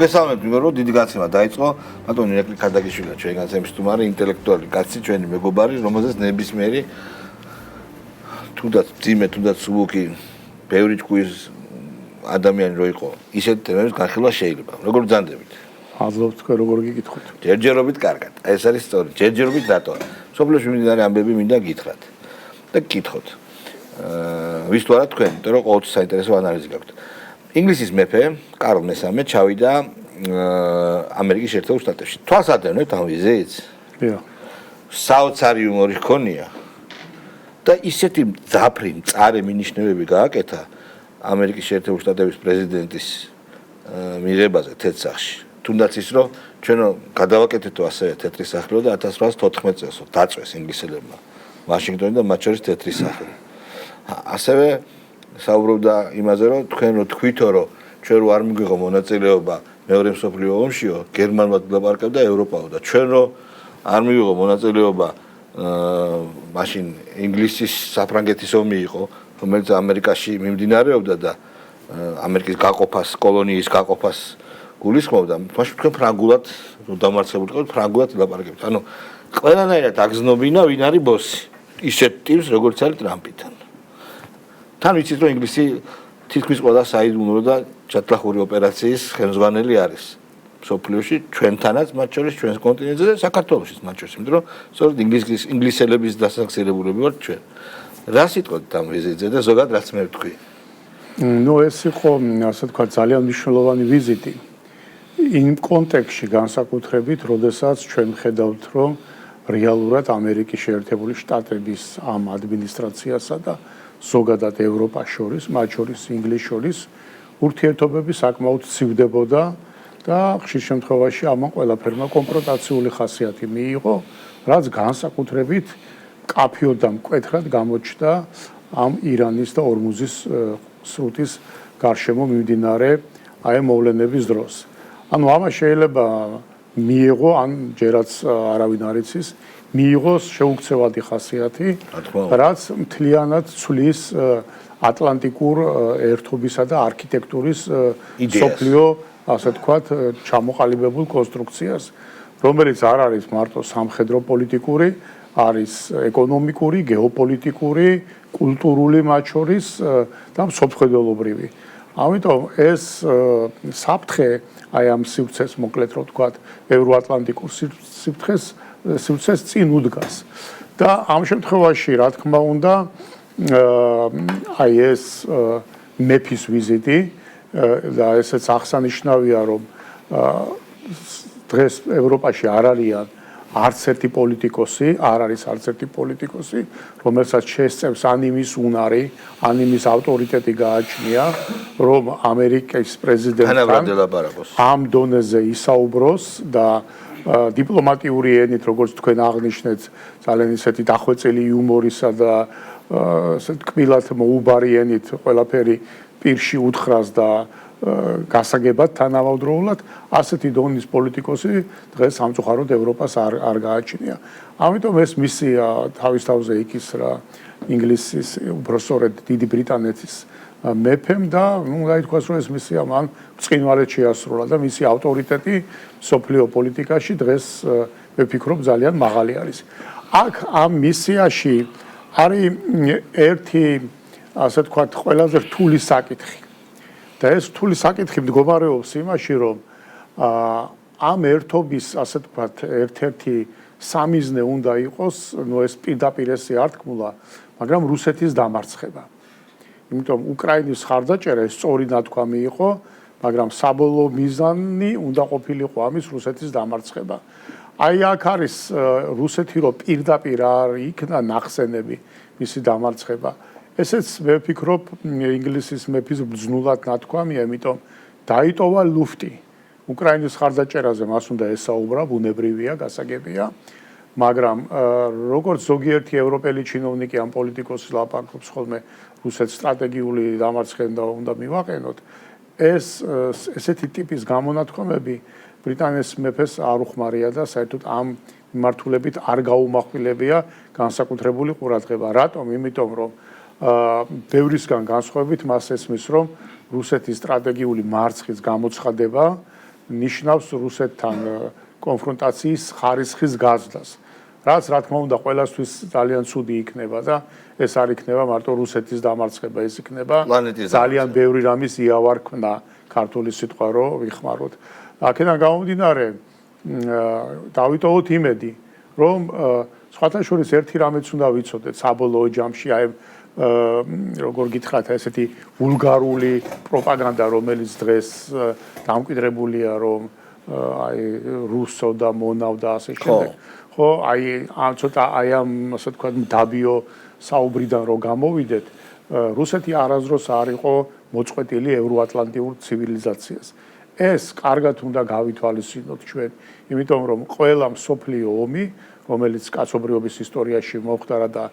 მოგესალმებით, მეგობრებო, დიდი გაცემა დაიწყო. ბატონი ირაკლი ქადაგიშვილია, ჩვენი განცემის სტუმარი, ინტელექტუალი კაცი, ჩვენი მეგობარი, რომელზეც ნებისმიერი თუნდაც ძიმე, თუნდაც სუბუქი, ბევრი ჭკუის ადამიანი რო იყო, ისეთ თემებს განხილვა შეიძლება. როგორ ბრძანდებით? აზრობთ თქვენ როგორ გიკითხოთ? ჯერჯერობით კარგად. ეს არის სწორი. ჯერჯერობით რატო? სოფლიოში მიმდინარე ამბები მინდა გითხრათ. და გკითხოთ. ვის თუ არა თქვენ, იმიტომ რომ ყოველთვის საინტერესო ანალიზი გაქვთ. ინგლისის მეფე კარლ მესამე ჩავიდა ამერიკის შეერთებულ შტატებში. თვალსადევნებთ ამ ვიზიტს? დიახ. საოცარი იუმორი ჰქონია და ისეთი მძაფრი, მწარე მინიშნებები გააკეთა ამერიკის შეერთებულ შტატების პრეზიდენტის მიღებაზე თეთრსახში. თუნდაც ის რომ ჩვენო გადავაკეთეთო ასევე თეთრი სახლო და 1814 წელსო დაწვეს ინგლისელებმა ვაშინგტონი და მათ შორის თეთრი სახლი. ასევე საუბრობდა იმაზე, რომ თქვენ რო თქვითო, რომ ჩვენ რო არ მიგვიღო მონაწილეობა მეორე მსოფლიო ომშიო, გერმანმა დაპარკებდა ევროპაო და ჩვენ რო არ მიიღო მონაწილეობა მაშინ ინგლისის საფრანგეთის ომი იყო, რომელიც ამერიკაში მიმდინარეობდა და ამერიკის გაყოფას, კოლონიის გაყოფას გულისხმობდა, მაშინ თქვენ ფრანგულად დამარცხებულიყავთ, ფრანგულად ლაპარაკებთ. ანუ ყველანაირად აგზნობინა ვინ არის ბოსი. ისეთ ტიპს როგორც არის ტრამპიდან. თან ვიცით რომ ინგლისი თითქმის ყველა საიდუმლო და ჩათლახური ოპერაციის ხელმძღვანელი არის მსოფლიოში ჩვენთანაც მათ შორის ჩვენს კონტინენტზე და საქართველოშიც მათ შორის იმიტომ რომ სწორედ ინგლისელების დასახსრებულები ვართ ჩვენ რა სიტყვით ამ ვიზიტზე და ზოგადად რაც მე ვთქვი ეს იყო ასე თქვა ძალიან მნიშვნელოვანი ვიზიტი იმ კონტექსტში განსაკუთრებით როდესაც ჩვენ ხედავთ რომ რეალურად ამერიკის შეერთებული შტატების ამ ადმინისტრაციასა და ზოგადად ევროპას შორის, მათ შორის ინგლისს შორის ურთიერთობები საკმაოდ ცივდებოდა და ხშირ შემთხვევაში ამან ყველაფერმა კონფრონტაციული ხასიათი მიიღო, რაც განსაკუთრებით მკაფიოდ და მკვეთრად გამოჩნდა ამ ირანის და ორმუზის სრუტის გარშემო მიმდინარე აი მოვლენების დროს. ანუ ამას შეიძლება მიიღო, ან ჯერაც არავინ არ იცის, მიიღოს შეუქცევადი ხასიათი, რაც მთლიანად ცვლის ატლანტიკურ ერთობისა და არქიტექტურის სოფლიო, ასე ვთქვათ, ჩამოყალიბებულ კონსტრუქციას, რომელიც არ არის მარტო სამხედრო-პოლიტიკური, არის ეკონომიკური, გეოპოლიტიკური, კულტურული მათ შორის და მსოფლმხედველობრივი. ამიტომ ეს საფრთხე აი ამ სივრცეს მოკლედ რო ვთქვათ, ევროატლანტიკურ სივრცეს წინ უდგას. და ამ შემთხვევაში, რა თქმა უნდა, აი ეს მეფის ვიზიტი და ესეც აღსანიშნავია, რომ დღეს ევროპაში არ არიან არც ერთი პოლიტიკოსი, არ არის არც ერთი პოლიტიკოსი, რომელსაც შესწევს ან იმის უნარი, ან იმის ავტორიტეტი გააჩნია, რომ ამერიკის პრეზიდენტთან ამ დონეზე ისაუბროს და დიპლომატიური ენით, როგორც თქვენ აღნიშნეთ, ძალიან ისეთი დახვეწილი იუმორისა და კბილად მოუბარი ენით ყველაფერი პირში უთხრას და გასაგებად თანამედროვულად ასეთი დონის პოლიტიკოსი დღეს სამწუხაროდ ევროპას არ გააჩნია. ამიტომ ეს მისია თავის თავზე იქისრა ინგლისის უბრალოდ დიდი ბრიტანეთის მეფემ და უნდა ითქვას რომ ეს მისია მან ბრწყინვალედ შეასრულა და მისი ავტორიტეტი სოფლიო პოლიტიკაში დღეს მე ვფიქრობ ძალიან მაღალი არის. აქ ამ მისიაში არის ერთი ასე ვთქვათ ყველაზე რთული საკითხი. და ეს რთული საკითხი მდგომარეობს იმაში, რომ ამ ერთობის, ასე ვთქვათ, ერთ-ერთი სამიზნე უნდა იყოს, ეს პირდაპირ ესე არ თქმულა, მაგრამ რუსეთის დამარცხება. იმიტომ უკრაინის ხარდაჭერა სწორი ნათქვამი იყო, მაგრამ საბოლოო მიზანი უნდა ყოფილიყო ამის რუსეთის დამარცხება. აი აქ არის რუსეთი რო პირდაპირ არ იქნა ნახსენები მისი დამარცხება. ესეც მე ვფიქრობ ინგლისის მეფის ბრძნულად ნათქვამია, იმიტომ დაიტოვა ლუფტი. უკრაინის ხარდაჭერაზე მას უნდა ესაუბრა, ბუნებრივია, გასაგებია, მაგრამ როგორც ზოგიერთი ევროპელი ჩინოვნიკი ამ პოლიტიკოსი ლაპარაკობს ხოლმე რუსეთს სტრატეგიული დამარცხება უნდა მივაყენოთ, ესეთი ტიპის გამონათქვამები ბრიტანეთის მეფეს არ უხმარია და საერთოდ ამ მიმართულებით არ გაუმახვილებია განსაკუთრებული ყურადღება. რატომ? იმიტომ რომ ბევრისგან განსხვავებით მას ესმის რომ რუსეთის სტრატეგიული მარცხის გამოცხადება ნიშნავს რუსეთთან კონფრონტაციის ხარისხის გაზრდას. რაც რა თქმა უნდა ყველასთვის ძალიან ცუდი იქნება და ეს არ იქნება მარტო რუსეთის დამარცხება, ეს იქნება ძალიან ბევრი რამის იავარქმნა ქართული სიტყვა რო ვიხმაროთ. აქედან გამომდინარე დავიტოვოთ იმედი, რომ სხვათა შორის ერთი რამეც უნდა ვიცოდეთ საბოლოო ჯამში აი როგორ გითხრათ ესეთი ვულგარული პროპაგანდა რომელიც დღეს დამკვიდრებულია რომ აი რუსო და მონავ და ასე შემდეგ ხო აი ამ ცოტა აი ამ ასე თქვა დაბიო საუბრიდან რო გამოვიდეთ რუსეთი არასდროს არ იყო მოწყვეტილი ევროატლანტიურ ცივილიზაციას ეს კარგად უნდა გავითვალისწინოთ ჩვენ იმიტომ რომ ყველა მსოფლიო ომი რომელიც კაცობრიობის ისტორიაში მოხდა და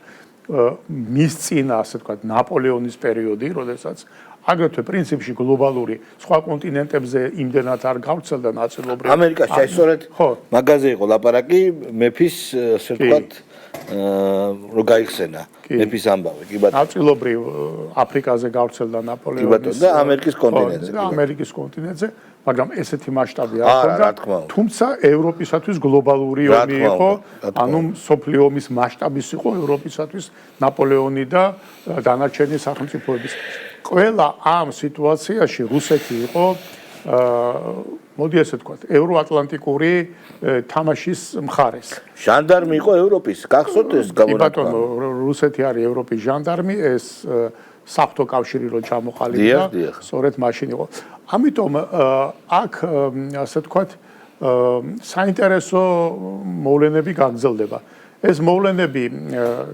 მის წინა ასე თქვა ნაპოლეონის პერიოდი, როდესაც აგრეთვე პრინციპში გლობალური სხვა კონტინენტებზე იმდენად არ გავრცელდა ნაწილობრივ. ამერიკაში აისორეთ მაგაზე იყო ლაპარაკი მეფის ასე თქვა რო გაიხსენა მეფის ამბავი, კი ბატონო. ნაწილობრივ აფრიკაზე გავრცელდა ნაპოლეონის და ამერიკის კონტინენტზე. და ამერიკის კონტინენტზე, მაგრამ ესეთი მასშტაბი არ ჰქონდა. თუმცა ევროპისათვის გლობალური ომი იყო, ანუ მსოფლიო ომის მასშტაბის იყო ევროპისათვის ნაპოლეონი და დანარჩენი სახელმწიფოების. ყველა ამ სიტუაციაში რუსეთი იყო მოდი ასე ვთქვათ, ევროატლანტიკური თამაშის მხარეს. ჟანდარმი იყო ევროპის, გახსოვთ ეს გამონაკლისი? ბატონო, რუსეთი არის ევროპის ჟანდარმი, ეს საღვთო კავშირი რო ჩამოყალიბდა, სწორედ მაშინ იყო. ამიტომ აქ ასე ვთქვათ, საინტერესო მოვლენები გაგრძელდება. ეს მოვლენები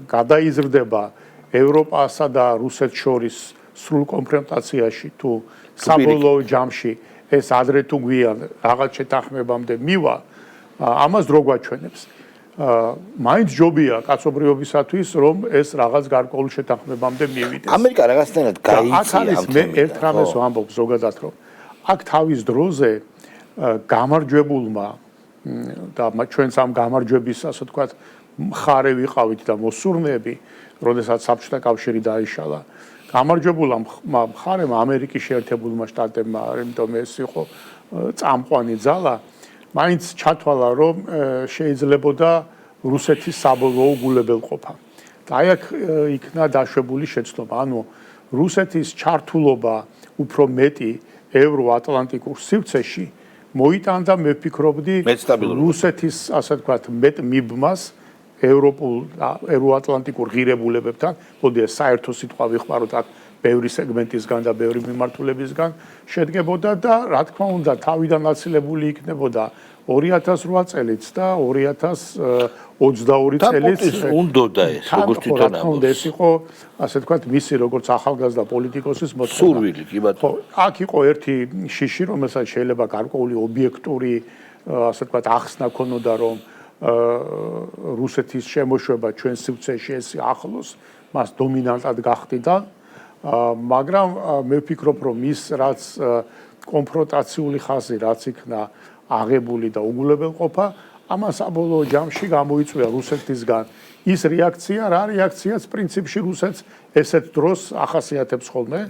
გადაიზრდება ევროპასა და რუსეთს შორის სრულ კონფრონტაციაში თუ საბოლოო ჯამში ეს ადრე თუ გვიან რაღაც შეთანხმებამდე მივა, ამას დრო გვაჩვენებს. მაინც ჯობია კაცობრიობისათვის, რომ ეს რაღაც გარკვეულ შეთანხმებამდე მივიდეს. ამერიკა რაღაცნაირად გაიწია. აქ არის მე ერთ რამეს ვამბობ ზოგადად, რომ აქ თავის დროზე გამარჯვებულმა და ჩვენც ამ გამარჯვების, ასე ვთქვათ, მხარე ვიყავით და მოსურნეები, როდესაც საბჭოთა კავშირი დაიშალა. გამარჯვებულა მხარემ ამერიკის შეერთებულმა შტატებმა, იმიტომ ეს იყო წამყვანი ძალა, მაინც ჩათვალა, რომ შეიძლებოდა რუსეთის საბოლოო გულებელყოფა. და აი აქ იქნა დაშვებული შეცდომა, ანუ რუსეთის ჩართულობა უფრო მეტი ევროატლანტიკურ სივრცეში მოიტანდა, მე ვფიქრობდი, რუსეთის, ასე ვთქვათ, მეტ მიბმას ევროატლანტიკურ ღირებულებებთან, მოდი ეს საერთო სიტყვა ვიხმაროთ აქ ბევრი სეგმენტისგან და ბევრი მიმართულებისგან შედგებოდა და რა თქმა უნდა თავიდან აცილებული იქნებოდა 2008 წელიც და 2022 წელიც უნდოდა ეს როგორც თვითონ ამბობს. ეს იყო ასე ვთქვათ მისი როგორც ახალგაზრდა პოლიტიკოსის მოთხოვნა. სურვილი კი ბატონო. აქ იყო ერთი შიში, რომელსაც შეიძლება გარკვეული ობიექტური ასე ვთქვათ ახსნა ქონოდა რომ რუსეთის შემოშვება ჩვენ სივრცეში ეს ახლოს მას დომინანტად გახდიდა მაგრამ მე ვფიქრობ რომ ის რაც კონფრონტაციული ხაზი რაც იქნა აღებული და უგულებელყოფა ამას საბოლოო ჯამში გამოიწვია რუსეთისგან ის რეაქცია რა რეაქციაც პრინციპში რუსეთს ესეთ დროს ახასიათებს ხოლმე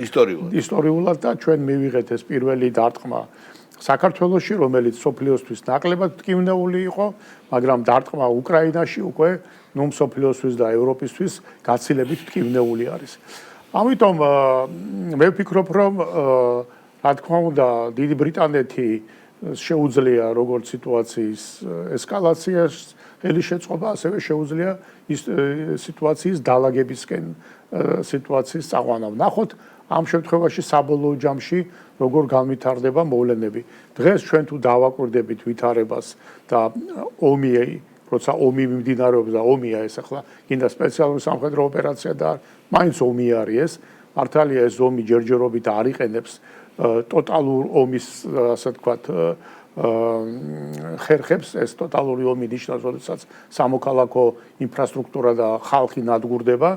ისტორიულად და ჩვენ მივიღეთ ეს პირველი დარტყმა საქართველოში, რომელიც სოფლიოსთვის ნაკლებად ტკივნეული იყო, მაგრამ დარტყმა უკრაინაში უკვე სოფლიოსთვის და ევროპისთვის გაცილებით ტკივნეული არის. ამიტომ მე ვფიქრობ, რომ რა თქმა უნდა, დიდი ბრიტანეთი შეუძლია როგორც სიტუაციის ესკალაციას ხელი შეწყობა, ასევე შეუძლია ის სიტუაციის დალაგებისკენ სიტუაციის წაყვანა. ნახოთ ამ შემთხვევაში საბოლოო ჯამში როგორ განვითარდება მოვლენები. დღეს ჩვენ თუ დავაკვირდებით ვითარებას და ომი, როცა ომი მიმდინარეობს და ომია ეს ახლა, კიდე სპეციალური სამხედრო ოპერაცია და მაინც ომი არის ეს, მართალია ეს ომი ჯერჯერობით არ იყენებს ტოტალურ ომის, ასე ვთქვათ, ხერხებს, ეს ტოტალური ომი ნიშნავს, როდესაც სამოქალაქო ინფრასტრუქტურა და ხალხი ნადგურდება,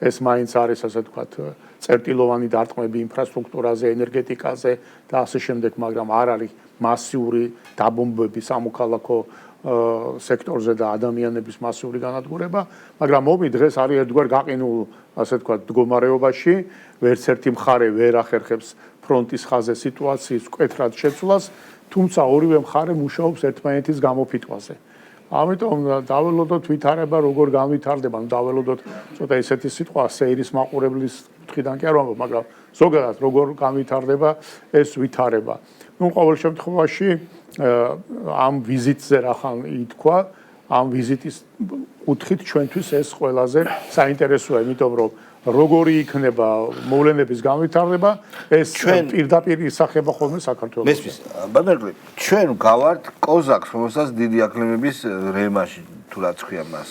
ეს მაინც არის, ასე ვთქვათ, წერტილოვანი დარტყმები ინფრასტრუქტურაზე, ენერგეტიკაზე და ასე შემდეგ, მაგრამ არ არის მასიური დაბომბვები სამოქალაქო სექტორზე და ადამიანების მასიური განადგურება, მაგრამ ომი დღეს არის ერთგვარ გაყინულ, ასე ვთქვათ, მდგომარეობაში, ვერც ერთი მხარე ვერ ახერხებს ფრონტის ხაზზე სიტუაციის მკვეთრად შეცვლას თუმცა ორივე მხარე მუშაობს ერთმანეთის გამოფიტვაზე. ამიტომ დაველოდოთ ვითარება როგორ განვითარდება, დაველოდოთ ცოტა ესეთი სიტყვა სეირის მაყურებლის მხრიდან კი არ ვამბობ, მაგრამ ზოგადად როგორ განვითარდება ეს ვითარება. ნუ ყოველ შემთხვევაში ამ ვიზიტზე რახან ითქვა, ამ ვიზიტის კუთხით ჩვენთვის ეს ყველაზე საინტერესოა, იმიტომ რომ როგორი იქნება მოვლენების განვითარება, ეს პირდაპირ ისახება ხოლმე საქართველოს. მესმის, ბანერკლი, ჩვენ გავართ კოზაკს, რომელსაც დიდი აკლიმების რემაში თუ რაც ქვია მას.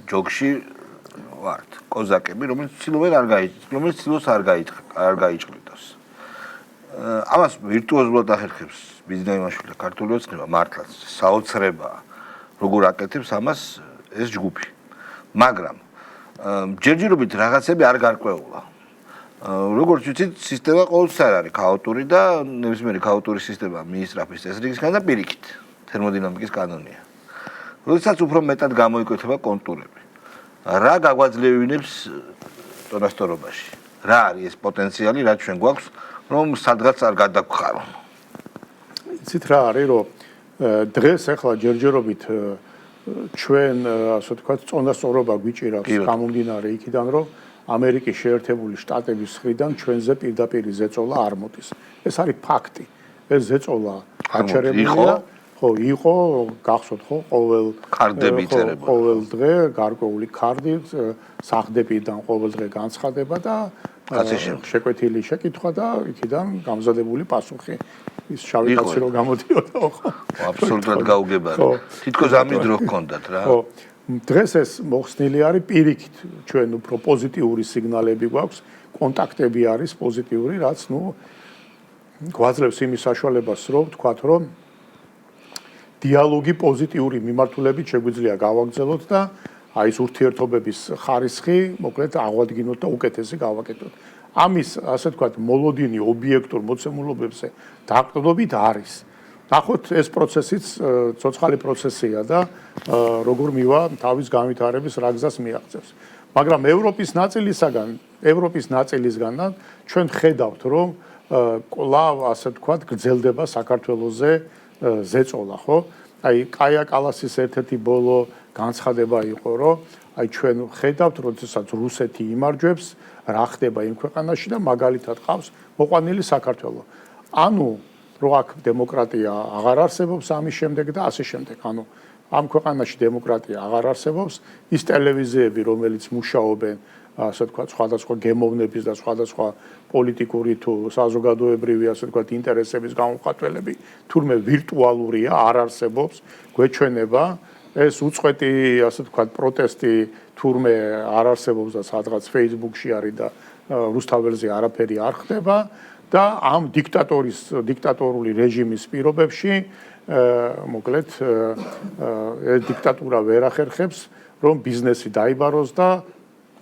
ჯოგში ვართ კოზაკები, რომელიც ცდილობს არ გაიჭყლიტოს. ამას ვირტუოზულად ახერხებს ბიზნაიმაშვილი და ქართული ოცნება მართლაც საოცრებაა. როგორ აკეთებს ამას ეს ჯგუფი. მაგრამ ჯერჯერობით რაღაცები არ გარკვეულა. როგორც ვიცით, სისტემა ყოველთვის არ არის ქაოტური და ნებისმიერი ქაოტური სისტემა მიისწრაფის წესრიგისგან და პირიქით თერმოდინამიკის კანონია. როდესაც უფრო მეტად გამოიკვეთება კონტურები. რა გაგვაძლევინებს წონასწორობაში? რა არის ეს პოტენციალი, რაც ჩვენ გვაქვს, რომ სადღაც არ გადაგხარო? იცით რა არის, რომ დღეს ახლა ჯერჯერობით ჩვენ ასე ვთქვათ წონასწორობა გვიჭირავს გამომდინარე იქიდან რომ ამერიკის შეერთებული შტატების მხრიდან ჩვენზე პირდაპირ ზეწოლა არ მოდის. ეს არის ფაქტი. ეს ზეწოლა გაჩერებულია. ხო, იყო, გახსოვთ ხო, ყოველ დღე გარკვეული კარდი სახლდებიდან ყოველ დღე განცხადება და შეკვეთილი შეკითხვა და იქიდან გამზადებული პასუხი. ის შავი კაცი რო გამოდიოდა ხო? აბსოლუტურად გაუგებარი. თითქოს ამის დრო ჰქონდათ რა. ხო. დღეს ეს მოხსნილი არის პირიქით, ჩვენ უფრო პოზიტიური სიგნალები გვაქვს, კონტაქტები არის პოზიტიური, რაც გვაძლევს იმის საშუალებას, რომ ვთქვათ, რომ დიალოგი პოზიტიური მიმართულებით შეგვიძლია გავაგრძელოთ და აი ეს ურთიერთობების ხარისხი, მოკლედ აღვადგინოთ და უკეთესი გავაკეთოთ. ამის, ასე ვთქვათ, მოლოდინი ობიექტურ მოცემულობებზე დაყრდნობით არის. ნახოთ, ეს პროცესიც ცოცხალი პროცესია და როგორ მივა თავის განვითარების რა გზას მიაღწევს. მაგრამ ევროპის ნაწილისგან ჩვენ ხედავთ, რომ კვლავ, ასე ვთქვათ, გრძელდება საქართველოზე ზეწოლა, ხო? აი, კაია კალასის ერთ-ერთი ბოლო განცხადება იყო, რომ აი ჩვენ ხედავთ, როდესაც რუსეთი იმარჯვებს, რა ხდება იმ ქვეყანაში და მაგალითად ყავს მოყვანილი საქართველო. ანუ რო აქ დემოკრატია აღარ არსებობს ამის შემდეგ და ასე შემდეგ. ანუ ამ ქვეყანაში დემოკრატია აღარ არსებობს, ის ტელევიზიები, რომელიც მუშაობენ, ასე ვთქვათ, სხვადასხვა გემოვნების და სხვადასხვა პოლიტიკური თუ საზოგადოებრივი, ასე ვთქვათ, ინტერესების გამომხატველები, თურმე ვირტუალურია, არ არსებობს, გვეჩვენება ეს უწყვეტი, ასე ვთქვათ, პროტესტი თურმე არ არსებობს და სადღაც Facebook-ში არის და რუსთაველზე არაფერი არ ხდება და ამ დიქტატორული რეჟიმის პირობებში მოკლედ ეს დიქტატურა ვერ ახერხებს, რომ ბიზნესი დაიბაროს და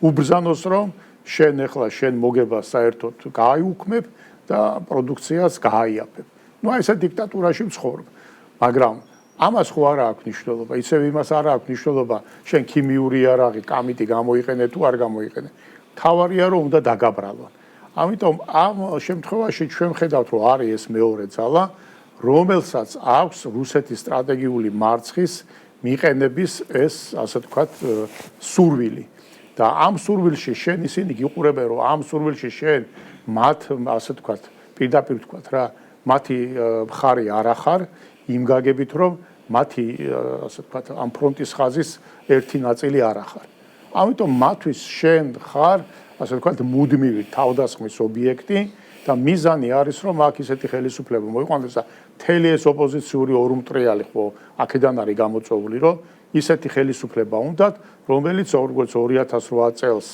უბრძანოს, რომ შენ მოგებას საერთოდ გააიუქმებ და პროდუქციას გააიაფებ. ესე დიქტატურაში ვცხოვრობ. მაგრამ ამას ხო არა აქვს მნიშვნელობა, ისევ იმას არა აქვს მნიშვნელობა, შენ ქიმიური იარაღი, კამიტი გამოიყენე თუ არ გამოიყენე. თავარია რომ უნდა დაგაბრალონ. ამიტომ ამ შემთხვევაში ჩვენ ხედავთ, რომ არის ეს მეორე ძალა, რომელსაც აქვს რუსეთის სტრატეგიული მარცხის მიყენების ეს, ასე ვთქვათ, სურვილი. და ამ სურვილში შენ ისინი გიყურებენ, რომ ამ სურვილში შენ მათ, ასე ვთქვათ, პირდაპირ ვთქვათ რა, მათი მხარი არ ახარ, იმ გაგებით, რომ მათი, ასე ვთქვათ, ამ ფრონტის ხაზის ერთი ნაწილი არ ახარ. ამიტომ მათთვის შენ ხარ, ასე ვთქვათ, მუდმივი თავდასხმის ობიექტი და მიზანი არის, რომ აქ ისეთი ხელისუფლება მოიყვანოს და მთელი ეს ოპოზიციური ორმტრიალი ხო აქედან არის გამოწვეული, რომ ისეთი ხელისუფლება უნდათ, რომელიც როგორც 2008 წელს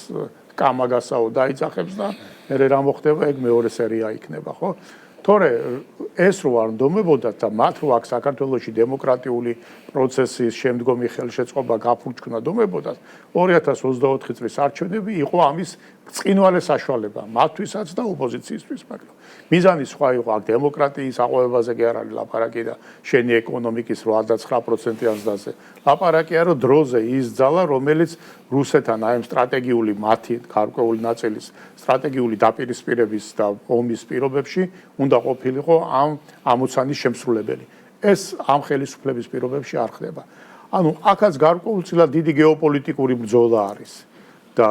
კამაგასაო დაიძახებს და მერე რა მოხდება, ეგ მეორე სერია იქნება, ხო? თორე ეს რო არ ნდომებოდათ და მათ რო აქ საქართველოში დემოკრატიული პროცესის შემდგომი ხელშეწყობა გაფურჩქნა დომებოდათ, 2024 წლის არჩევნები იყო ამის ბრწყინვალე საშუალება მათთვისაც და ოპოზიციისთვის, მაგრამ მიზანი სხვა იყო აქ დემოკრატიის აყვავებაზე კი არ არის ლაპარაკი და შენი ეკონომიკის 8-9% აზდაზე. ლაპარაკია რომ დროზე ის ძალა, რომელიც რუსეთთან აი ამ სტრატეგიული მათი გარკვეული ნაწილის სტრატეგიული დაპირისპირების და ომის პირობებში უნდა ყოფილიყო ამ ამოცანის შემსრულებელი. ეს ამ ხელისუფლების პირობებში არ ხდება. ანუ აქაც გარკვეულწილად დიდი გეოპოლიტიკური ბრძოლა არის და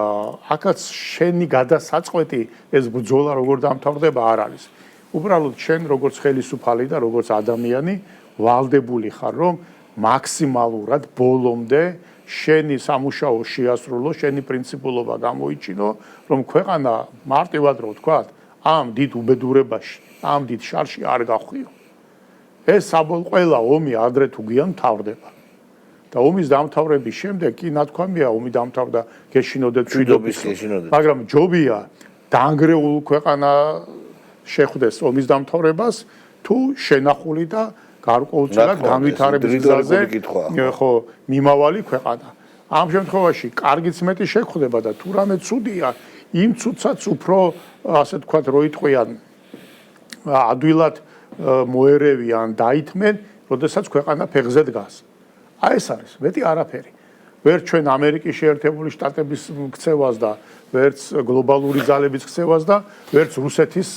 აქაც შენი გადასაწყვეტი ეს ბრძოლა როგორ დამთავრდება არ არის. უბრალოდ შენ როგორც ხელისუფალი და როგორც ადამიანი ვალდებული ხარ რომ მაქსიმალურად ბოლომდე შენი სამუშაო შეასრულო, შენი პრინციპულობა გამოიჩინო, რომ ქვეყანა მარტივად რო ვთქვა, ამ დიდ უბედურებაში, ამ დიდ შარში არ გახვიო. ეს საბოლოო ყველა ომი ადრე თუ გვიან მთავრდება. და ომის დამთავრების შემდეგ კი ნათქვამია ომი დამთავრდა გეშინოდეთ მშვიდობის, მაგრამ ჯობია დაანგრეულ ქვეყანა შეხვდეს ომის დამთავრებას თუ შენახული და გარკვეულწილად განვითარების გზაზე ხო მიმავალი ქვეყანა. ამ შემთხვევაში კარგიც მეტი შეხვდება და თუ რამე ცუდია, იმ ცუდსაც უფრო ასე თქვათ რო იტყვიან ადვილად მოერევიან, დაითმენ, როდესაც ქვეყანა ფეხზე დგას. აი ეს არის, მეტი არაფერი. ვერც ჩვენ ამერიკის შეერთებული შტატების ქცევას და ვერც გლობალური ძალების ქცევას და ვერც რუსეთის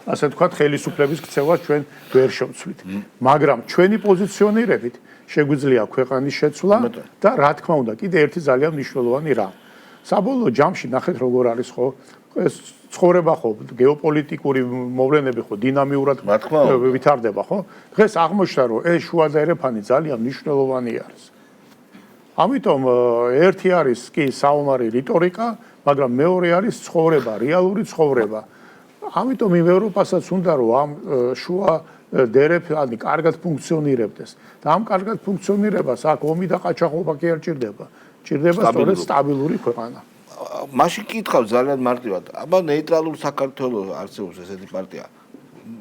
ასე ვთქვათ ხელისუფლების ქცევას ჩვენ ვერ შევცვლით. მაგრამ ჩვენი პოზიციონირებით შეგვიძლია ქვეყანის შეცვლა და რა თქმა უნდა, კიდე ერთი ძალიან მნიშვნელოვანი რამ. საბოლოო ჯამში ნახეთ როგორ არის ხო ეს ცხოვრება ხო გეოპოლიტიკური მოვლენები ხო დინამიურად ვითარდება ხო? დღეს აღმოჩნდა რომ ეს შუა და ერეფანი ძალიან მნიშვნელოვანი არის. ამიტომ ერთი არის კი საომარი რიტორიკა, მაგრამ მეორე არის ცხოვრება, რეალური ცხოვრება. ამიტომ იმ ევროპასაც უნდა რომ ამ შუა და ერეფანი კარგად ფუნქციონირებდეს. და ამ კარგად ფუნქციონირებას აქ ომი და ყაჩაღობა კი არ ჭირდება. ჭირდება სწორედ სტაბილური ქვეყანა. მაშინ კითხავ ძალიან მარტივად. აბა ნეიტრალურ საქართველოს არსებობს ესეთი პარტია.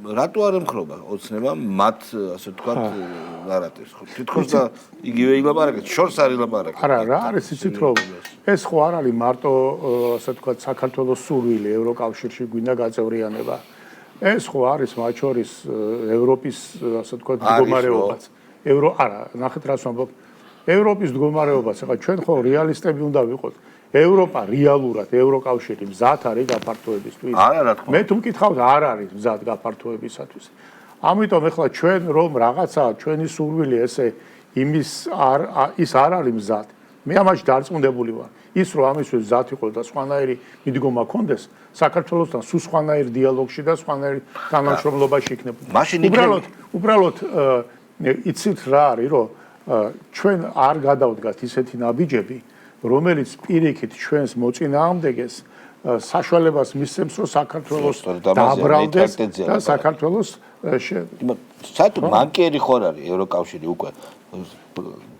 რატო არ ემხრობა ოცნება მათ ასე ვთქვათ ნარატივს? თითქოს და იგივე ილაპარაკეთ, შორს არ ილაპარაკეთ. არა, რა არის იცით რომ ეს ხო არ არის მარტო ასე ვთქვათ საქართველოს სურვილი ევროკავშირში გვინდა გაწევრიანება. ეს ხო არის მათ შორის ევროპის ასე ვთქვათ მდგომარეობაც. არა, ნახეთ რას ვამბობ. ევროპის მდგომარეობაც, ახლა ჩვენ ხო რეალისტები უნდა ვიყოთ. ევროპა რეალურად ევროკავშირი მზად არის გაფართოებისთვის. არა, რა თქმა უნდა. მე თუ მკითხავთ, არ არის მზად გაფართოებისათვის. ამიტომ ახლა ჩვენ რომ რაღაცა ჩვენი სურვილი ესე ის არ არის მზად. მე ამაში დარწმუნებული ვარ. ის რომ ამისთვის მზად იყოს და სხვანაირი მიდგომა ქონდეს, საქართველოსთან სულ სხვანაირ დიალოგში და სხვანაირ თანამშრომლობაში იქნებოდა. უბრალოდ იცით რა არის, რომ ჩვენ არ გადავდგათ ისეთი ნაბიჯები, რომელიც პირიქით ჩვენს მოწინააღმდეგეს საშუალებას მისცემს, რომ საქართველოს დაბრალდეს და საქართველოს საერთოდ მანკიერი ხარ არის ევროკავშირი უკვე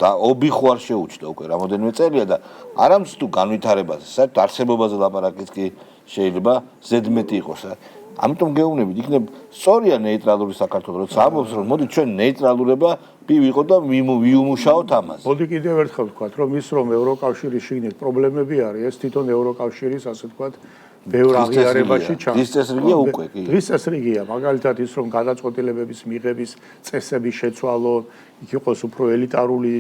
და ობი ხარ შეუჩდა უკვე რამოდენიმე წელია და არამც თუ განვითარებაზე, საერთოდ არსებობაზე ლაპარაკიც კი შეიძლება ზედმეტი იყოს. ამიტომ გეუბნებით, იქნებ სწორია ნეიტრალური საქართველო, როცა ამბობს რომ მოდი ჩვენ ნეიტრალურობა ვიყო და ვიუმუშაოთ ამას. მოდი კიდევ ერთხელ ვთქვათ, რომ ის რომ ევროკავშირის შიგნით პრობლემები არის, ეს თვითონ ევროკავშირის ასე ვთქვათ ბევრ აღიარებაში ჩანს. ის წესრიგია უკვე კი. ის წესრიგია, მაგალითად ის რომ გადაწყვეტილებების მიღების წესები შეცვალო, იქ იყოს უფრო ელიტარული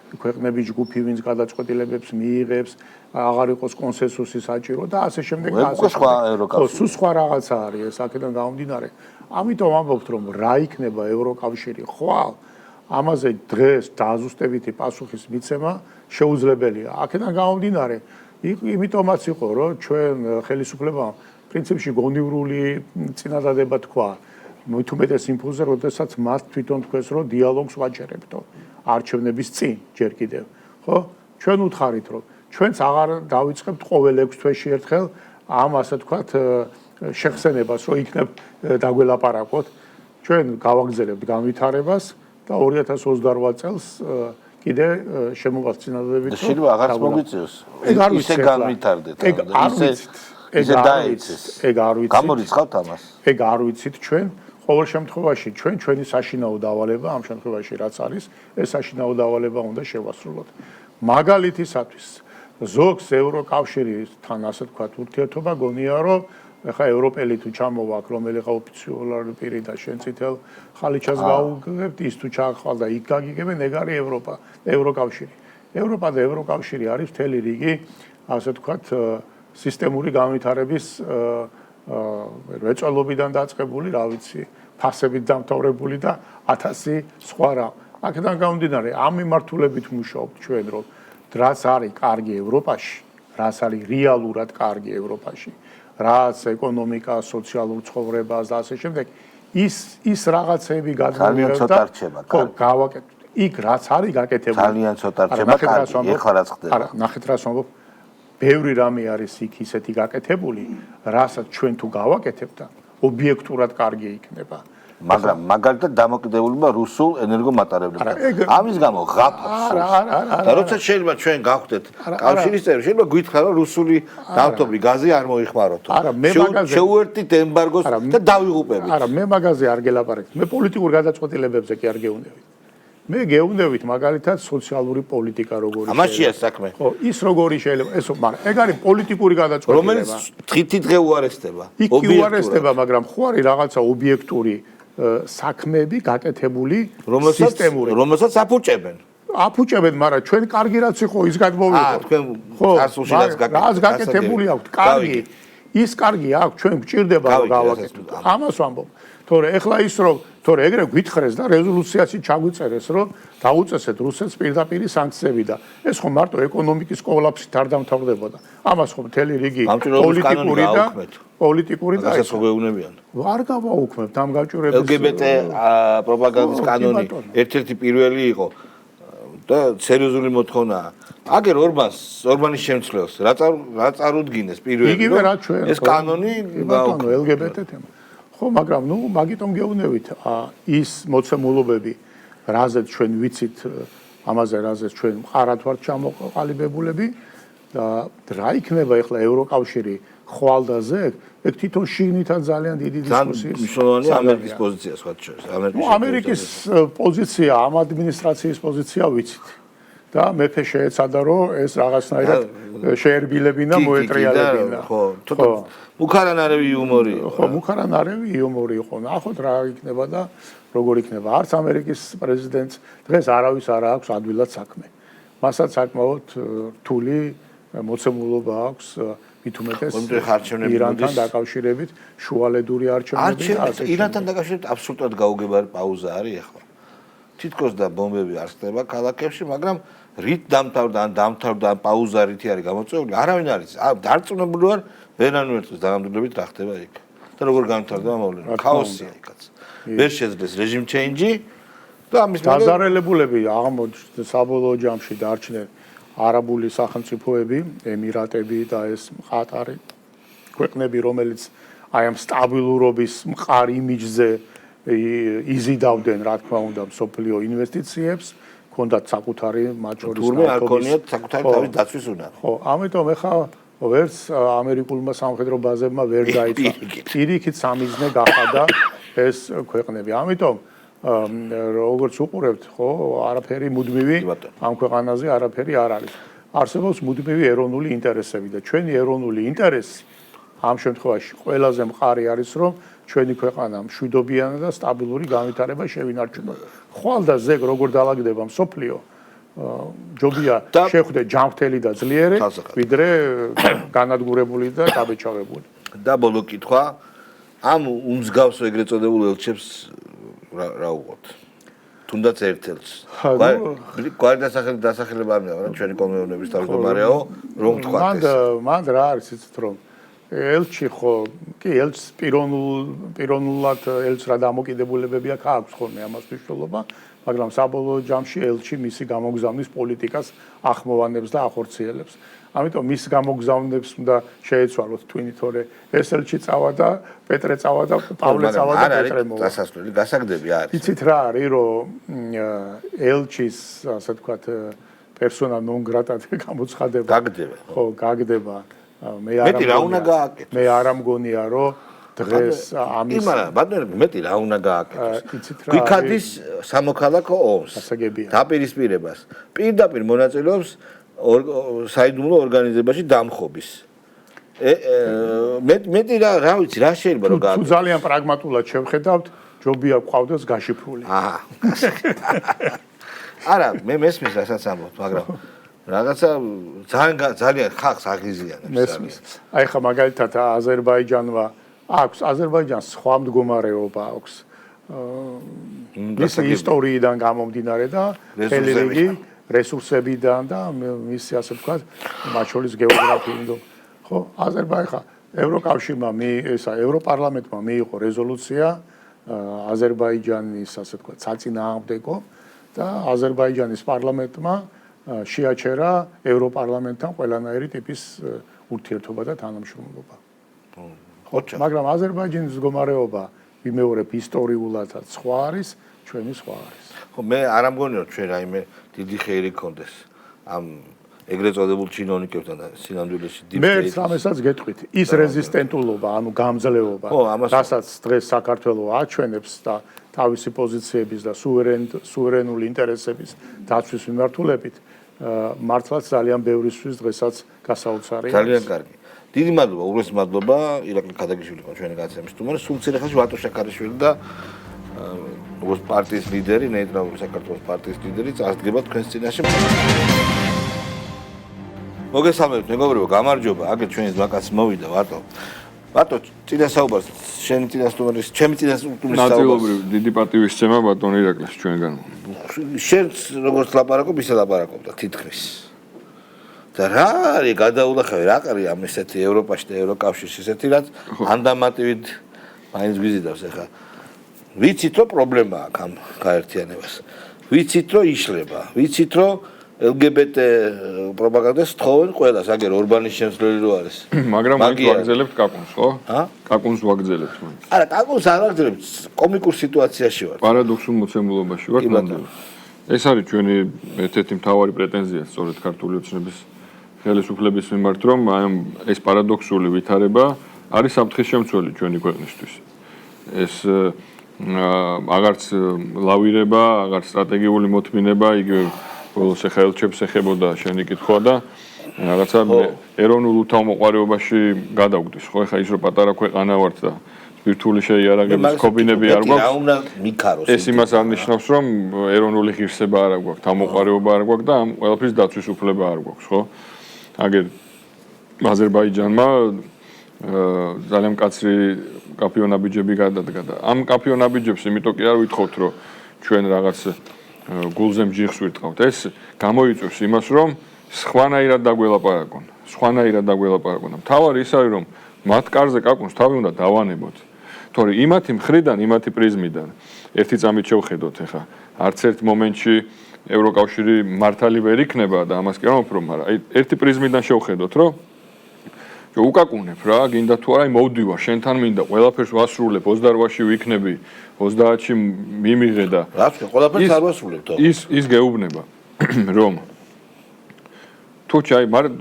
ქვეყნების ჯგუფი, ვინც გადაწყვეტილებებს მიიღებს, აღარ იყოს კონსენსუსი საჭირო და ასე შემდეგ და ასე შემდეგ. სულ სხვა რაღაცა არის ეს აქედან გამომდინარე. ამიტომ ამბობთ რომ რა იქნება ევროკავშირი ხვალ ამაზე დღეს დააზუსტებითი პასუხის მიცემა შეუძლებელია. აქედან გამომდინარე, იმიტომაც იყო რომ ჩვენ ხელისუფლებამ პრინციპში გონივრული წინადადება თქვა. მით უმეტეს იმპულსზე, როდესაც მათ თვითონ თქვეს რომ დიალოგს ვაჭერებთო არჩევნების წინ ჯერ კიდევ. ხო? ჩვენ უთხარით რომ ჩვენც აღარ დავიწყებთ ყოველ 6 თვეში ერთხელ ამ ასე ვთქვათ შეხსენებას, რომ იქნებ დაგველაპარაკოთ. ჩვენ გავაგზავნებთ განვითარებას და 2028 წელს კიდე შემოვალ წინადადებით რომ შეიძლება აღარც მოგვიწევს. ისე განვითარდეთ. ეგ არ ვიცით. გამორიცხავთ ამას. ეგ არ ვიცით ჩვენ. ყოველ შემთხვევაში ჩვენი საშინაო დავალება ამ შემთხვევაში რაც არის, ეს საშინაო დავალება უნდა შევასრულოთ. მაგალითისათვის ზოგს ევროკავშირთან ასე ვთქვათ ურთიერთობა გონია რომ ეხა ევროპელი თუ ჩამოვაქ რომელიღა ოფიციალური პირი და შენ წითელ ხალიჩას გაუგებთ ის თუ ჩახვალ და იქ გაგიგებენ ეგ არის ევროპა ევროკავშირი. ევროპა და ევროკავშირი არის მთელი რიგი ასე ვთქვათ სისტემური განვითარების რეწველობიდან დაწყებული, რა ვიცი, ფასებით დამთავრებული და 1000 სხვა რა. აქედან გამომდინარე, ამ მიმართულებით მუშაობთ ჩვენ, რომ რაც არის კარგი ევროპაში, რაც არის რეალურად კარგი ევროპაში, რაც ეკონომიკა, სოციალურ ცხოვრებას და ასე შემდეგ, ის რაღაცები გადმოვიღებთ და ხო, გავაკეთებთ. იქ რაც არის გაკეთებული. ძალიან ცოტა რჩება კარგი, ეხლა რაც ხდება. არა, ნახეთ რას ვამბობ. ბევრი რამე არის იქ ისეთი გაკეთებული, რასაც ჩვენ თუ გავაკეთებთ და ობიექტურად კარგი იქნება. მაგრამ მაგალითად დამოკიდებულება რუსულ ენერგომატარებლებთან. ამის გამო ღაფავს. და როცა შეიძლება ჩვენ გავხდეთ კავშირის წევრი, შეიძლება გითხრა რომ რუსული ნავთობი, გაზი არ მოიხმაროთ. შეუერთდით ემბარგოს და დავიღუპებით. არა, მე მაგაზე არ გელაპარაკებ. მე პოლიტიკურ გადაწყვეტილებებზე კი არ გეუნდებით. მე გეუნდებით მაგალითად სოციალური პოლიტიკა როგორი შეიძლება. ამაშია საქმე. ხო, ის როგორი შეიძლება, ესო, მაგრამ ეგ არის პოლიტიკური გადაწყვეტილება. რომელიც დღითიდღე უარესდება. იქ უარესდება, მაგრამ ხო არის რაღაცა ობიექტური საქმეები გაკეთებული სისტემური. რომელსაც აფუჭებენ. აფუჭებენ, მაგრამ ჩვენ კარგი რაც იყო ის გადმოვიღოთ. თქვენ წარსულში რაც გაკეთებული აქვს, კარგი. ის კარგი აქვს, ჩვენ გვჭირდება რომ გავაკეთოთ. ამას ვამბობ. თორე ეხლა ის რომ თორე ეგრე გვითხრეს და რეზოლუციაში ჩაგვიწერეს რომ დაუწესეთ რუსეთს პირდაპირ სანქციები და ეს ხო მარტო ეკონომიკის კოლაფსით არ დამთავრდებოდა. ამას ხო მთელი რიგი პოლიტიკური და ასე გვეუბნებიან. არ გავაუქმებთ ამ გაჭირვებას. LGBT პროპაგანდის კანონი ერთ-ერთი პირველი იყო და სერიოზული მოთხოვნაა. აგერ ორმანის შემცვლელს რა წარუდგინეს პირველი იგივე რა ჩვენ ეს კანონი LGBT თემა. ხო, მაგრამ ნუ მაგიტომ გეუბნებით ის მოცემულობები, რაზეც ჩვენ ვიცით, ამაზე რაზეც ჩვენ მყარად ვართ ჩამოყალიბებულები და რა იქნება ახლა ევროკავშირი ხვალდაზე, ეგ თვითონ შიგნითაც ძალიან დიდი დისკუსიის. მნიშვნელოვანია ამერიკის პოზიცია სხვათა შორის. ამერიკის პოზიცია, ამ ადმინისტრაციის პოზიცია ვიცით. და მეფე შეეცადა რომ ეს რაღაცნაირად შეერბილებინა, მოეტრიალებინა. ხო, მუქარანარევი იუმორი. ხო, მუქარანარევი იუმორი იყო. ნახოთ რა იქნება და როგორ იქნება. არც ამერიკის პრეზიდენტს დღეს არავის არ აქვს ადვილად საქმე. მასაც საკმაოდ რთული მოცემულობა აქვს მით უმეტეს ირანთან დაკავშირებით, შუალედური არჩევნები და ასე შემდეგ. ირანთან დაკავშირებით აბსოლუტურად გაუგებარი პაუზა არის ახლა. თითქოს და ბომბები არ ხდება ქალაქებში, მაგრამ რით დამთავრდა, ან დამთავრდა, ან პაუზა რითი არის გამოწვეული, არავინ არის. დარწმუნებული ვარ, ვერანუ ერთის დანამდვილებით რა ხდება იქ. და როგორ გამთავრდება მოვლენა. ქაოსია იქაც. ვერ შეძლეს რეჟიმ ჩეინჯი და ამის მერე დაზარალებულები აღმოჩნდა საბოლოო ჯამში დარჩნენ არაბული სახელმწიფოები, ემირატები და ეს ყატარი ქვეყნები, რომელიც აი ამ სტაბილურობის მყარ იმიჯზე იზიდავდნენ, რა თქმა უნდა, მსოფლიო ინვესტიციებს, ჰქონდათ საკუთარი მათ შორის თურმე არ ქონიათ საკუთარი თავის დაცვის უნარი. ხო, ამიტომ ეხლა ვერც ამერიკულმა სამხედრო ბაზებმა ვერ დაიწყო. პირიქით სამიზნე გახადა ეს ქვეყნები. ამიტომ როგორც უყურებთ, ხო, არაფერი მუდმივი ამ ქვეყანაზე არაფერი არ არის. არსებობს მუდმივი ეროვნული ინტერესები და ჩვენი ეროვნული ინტერესი ამ შემთხვევაში ყველაზე მყარი არის, რომ ჩვენი ქვეყანა მშვიდობიანი და სტაბილური განვითარება შევინარჩუნო. ხვალ და ზეგ როგორ დაალაგდება მსოფლიო, ჯობია შეხვდე ჯანმრთელი და ძლიერი, ვიდრე განადგურებული და დაბეჭავებული. და ბოლო კითხვა, ამ უმსგავს ეგრეთ წოდებულ ელჩებს რა უყოთ? თუნდაც ერთ-ერთს. გვარი დასახელება არ მინდა, ჩვენი კომუნების თავმჯდომარეო, რომ თქვათ ეს. მან რა არის იცით რომ ელჩი ხო, კი ელჩს პიროვნულად ელჩს რა დამოკიდებულებები აქვს ხოლმე ამას მნიშვნელობა, მაგრამ საბოლოო ჯამში ელჩი მისი გამოგზავნის პოლიტიკას ახმოვანებს და ახორციელებს. ამიტომ მის გამოგზავნებს უნდა შეეცვალოთ twin, თორე ეს ელჩი წავა და პეტრე წავა და პავლე წავა და პეტრე მოვა. დასასრული გასაგდები არის. იცით რა არის, რომ ელჩის, ასე ვთქვათ, პერსონა ნონ გრატად გამოცხადება. გაგდება. ხო, გაგდება. მე არ ამგონია რომ დღეს ამის მეტი რა უნდა გააკეთოს. გვიქადის სამოქალაქო ომს, დაპირისპირებას. პირდაპირ მონაწილეობს საიდუმლო ორგანიზებაში დამხობის. მეტი რა ვიცი, რა შეიძლება რომ გააკეთოს. თუ ძალიან პრაგმატულად შევხედავთ, ჯობია გვყავდეს გაშიფრული. აჰა. არა, მე მესმის რასაც ამბობთ, მაგრამ რაღაცა ძალიან ხალხს აღიზიანებს. მესმის. აი ხა მაგალითად აზერბაიჯანმა აქვს აზერბაიჯანს სხვა მდგომარეობა აქვს მისი ისტორიიდან გამომდინარე და მთელი რიგი რესურსებიდან და მისი ასე ვთქვათ მათ შორის გეოგრაფიიდან ხო აზერბაიჯანი ევროკავშირმა ევროპარლამენტმა მიიღო რეზოლუცია აზერბაიჯანის ასე ვთქვათ საწინააღმდეგო და აზერბაიჯანის პარლამენტმა შეაჩერა ევროპარლამენტთან ყველანაირი ტიპის ურთიერთობა და თანამშრომლობა. მაგრამ აზერბაიჯანის მდგომარეობა ვიმეორებ ისტორიულადაც სხვა არის, ჩვენი სხვა არის. ხო მე არ ამგონია რომ ჩვენ რაიმე დიდი ხეირი გქონდეს ამ ეგრეთ წოდებულ ჩინოვნიკებთან და სინამდვილეში მე სამესაც გეტყვით ის რეზისტენტულობა ანუ გამძლეობა რასაც დღეს საქართველოს აჩვენებს და თავისი პოზიციების და სუვერენული ინტერესების დაცვის მიმართულებით მართლაც ძალიან ბევრისთვის დღესაც გასაოცარია ძალიან კარგი დიდი მადლობა უღრესი მადლობა ირაკლი ქადაგიშვილმა ჩვენი განაცემის სტუმარი სულ მცირე ხანში ვატო შაქარიშვილი და როგორც პარტიის ლიდერი ნეიტრალური საქართველოს პარტიის ლიდერი წარდგება თქვენს წინაშე მოგესალმებით მეგობრებო გამარჯობა აგერ ჩვენი ზმაკაც მოვიდა ვატო წინასაუბარს შენი წინასწუმრის ჩემი წინასწუმრის ნაწილობრივ დიდი პატივისცემა ბატონ ირაკლეს ჩვენგან შენც როგორც ლაპარაკობ ისე ლაპარაკობ და თითქმის და რა არის გადაულახავი რა არის ამ ესეთი ევროპაში და ევროკავშირში ესეთი რაც ანდამატივით მაინც გვიზიდავს ახლა ვიცით რომ პრობლემა აქვს ამ გაერთიანებას ვიცით რომ იშლება ვიცით რომ LGBT პროპაგანდას თხოვენ ყველას, აგერ ორბანის შემსვლელი რო არის. მაგრამ მაინც ვაგრძელებთ კაკუნს, ხო? კაკუნს ვაგრძელებთ მაინც. არა, კაკუნს არ ვაგრძელებთ, კომიკურ სიტუაციაში ვარ. პარადოქსულ მოცემულობაში ვარ ნამდვილად. ეს არის ჩვენი ერთ-ერთი მთავარი პრეტენზია სწორედ ქართული ოცნების ხელისუფლების მიმართ, რომ ეს პარადოქსული ვითარება არის საფრთხის შემცველი ჩვენი ქვეყნისთვის. ეს აღარც ლავირება, აღარც სტრატეგიული მოთმინება, იგივე ბოლოს ხელჩებს ეხებოდა შენი კითხვა და რაღაცა ეროვნულ უთანმოყვარეობაში გადავგდის ხო ეხა ის რომ პატარა ქვეყანა ვართ და სპირტული შეიარაღების კობინები არ გვაქვს ეს იმას არ ნიშნავს რომ ეროვნული ღირსება არ გვაქვს თანმოყვარეობა არ გვაქვს და ამ ყველაფრის დაცვის უფლება არ გვაქვს ხო აგერ აზერბაიჯანმა ძალიან მკაცრი კაფეონაბიჯები გადადგა და ამ კაფეონაბიჯებს იმიტომ კი არ ვითხოვთ რომ ჩვენ რაღაც გულზე მჯიხს ვირტყავთ. ეს გამოიწვევს იმას, რომ სხვანაირად დაგველაპარაკონ. მთავარი ის არის, რომ მათ კარზე კაკუნს თავი უნდა დავანებოთ. თორე იმათი მხრიდან, იმათი პრიზმიდან ერთი წამით შევხედოთ ახლა. არც ერთ მომენტში ევროკავშირი მართალი ვერ იქნება და ამას კი არ ვამბობ, მაგრამ ერთი პრიზმიდან შევხედოთ, რომ უკაკუნებ რა, გინდა თუ არა, მოვდივარ, შენთან მინდა, ყველაფერს ვასრულებ, 28-ში ვიქნები, 30-ში მიმიღე და რა თქვა, ყველაფერს არ ვასრულებთ. ის გეუბნება, რომ თუ ჩაი, მაგრამ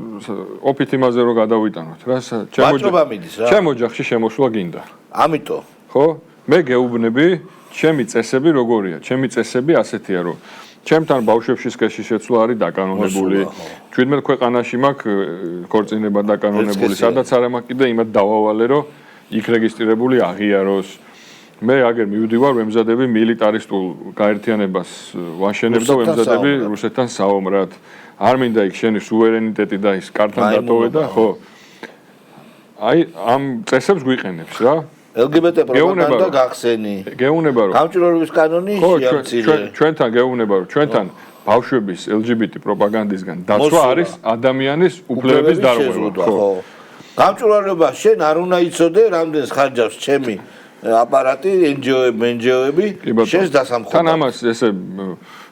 ოფით იმაზე რომ გადავიტანოთ, რა, ჩემ ოჯახში შემოსვლა გინდა. ამიტომ. ხო? მე გეუბნები, ჩემი წესები როგორია? ჩემი წესები ასეთია, რომ ჩემთან ბავშვებში სქესში შეცვლა არის დაკანონებული. 17 ქვეყანაში მაქვს ქორწინება დაკანონებული, სადაც არა მაქვს კიდე იმად დავავალე, რომ იქ რეგისტრირებული აღიაროს. მე აგერ მივდივარ, ვემზადები მილიტარისტულ გაერთიანებას ვაშენებ და ვემზადები რუსეთთან საომრად. არ მინდა იქ შენი სუვერენიტეტი და ის კართან დატოვე და ხო. აი ამ წესებს გვიყენებს რა. LGBT პროპაგანდა გახსენი. გეუბნება რომ გამჭვირვალობის კანონი შეამცირე. ჩვენთან გეუბნება რომ ჩვენთან ბავშვების LGBT პროპაგანდისგან დაცვა არის ადამიანის უფლებების დარღვევა. ხო. გამჭვირვალობა შენ არ უნდა იცოდე, რამდენს ხარჯავს ჩემი აპარატი, NGO-ები, შენს დასამხობად. თან ამას ესე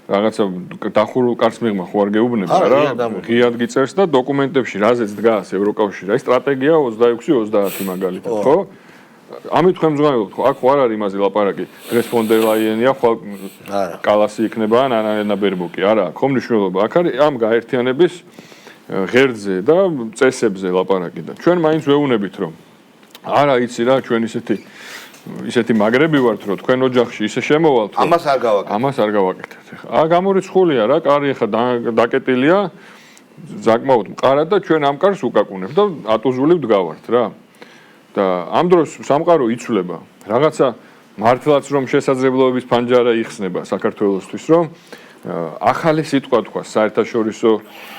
რაღაცა დახურულ კარს მიღმა ხო არ გეუბნება რა. ღიად გიწერს და დოკუმენტებში რაზეც დგას ევროკავშირი, აი სტრატეგია 26-30 მაგალითად, ხო? ამით ხემძღვანელობთ ხო აქ არ არის იმაზე ლაპარაკი დღეს ფონ დერ ლაიენია ხვალ კალასი იქნება ან ანა ბერბოკი არა ხო მნიშვნელობა აქ არის ამ გაერთიანების ღერძზე და წესებზე ლაპარაკი და ჩვენ მაინც ვეუბნებით რომ არა იცი რა ჩვენ ისეთი მაგრები ვართ რომ თქვენ ოჯახში ისე შემოვალთ ამას არ გავაკეთებთ ხა გამორიცხულია რა კარი ხა დაკეტილია საკმაოდ მყარად და ჩვენ ამ კარს უკაკუნებთ და ატუზული ვდგავართ რა და ამ დროს სამყარო იცვლება რაღაცა მართლაც რომ შესაძლებლობების ფანჯარა იხსნება საქართველოსთვის რომ ახალი სიტყვა თქვა საერთაშორისო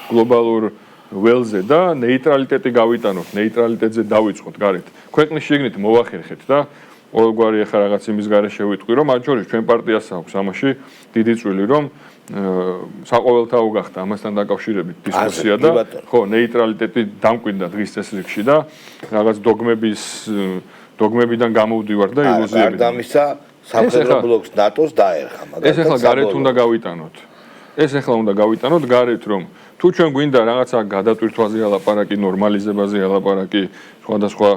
გლობალურ ველზე და ნეიტრალიტეტი გავიტანოთ, ნეიტრალიტეტზე დავიწყოთ გარეთ. ქვეყნის შიგნით მოვახერხეთ და ყოველგვარი ახლა რაღაც იმის გარეშე ვიტყვი, რომ მათ შორის ჩვენ პარტიას აქვს ამაში დიდი წვლილი, რომ საყოველთაო გახდა ამასთან დაკავშირებით დისკუსია და ხო, ნეიტრალიტეტი დამკვიდრდა დღის წესრიგში და რაღაც დოგმებიდან გამოვდივარ და ილუზიები. გარდა ამისა, სამხედრო ბლოკს ნატოს დაერხა, მაგრამ ეს ახლა გარეთ უნდა გავიტანოთ. ეს ახლა უნდა გავიტანოთ გარეთ, რომ თუ ჩვენ გვინდა რაღაცა გადატვირთვაზე ალაპარაკი, ნორმალიზებაზე ალაპარაკი, სხვადასხვა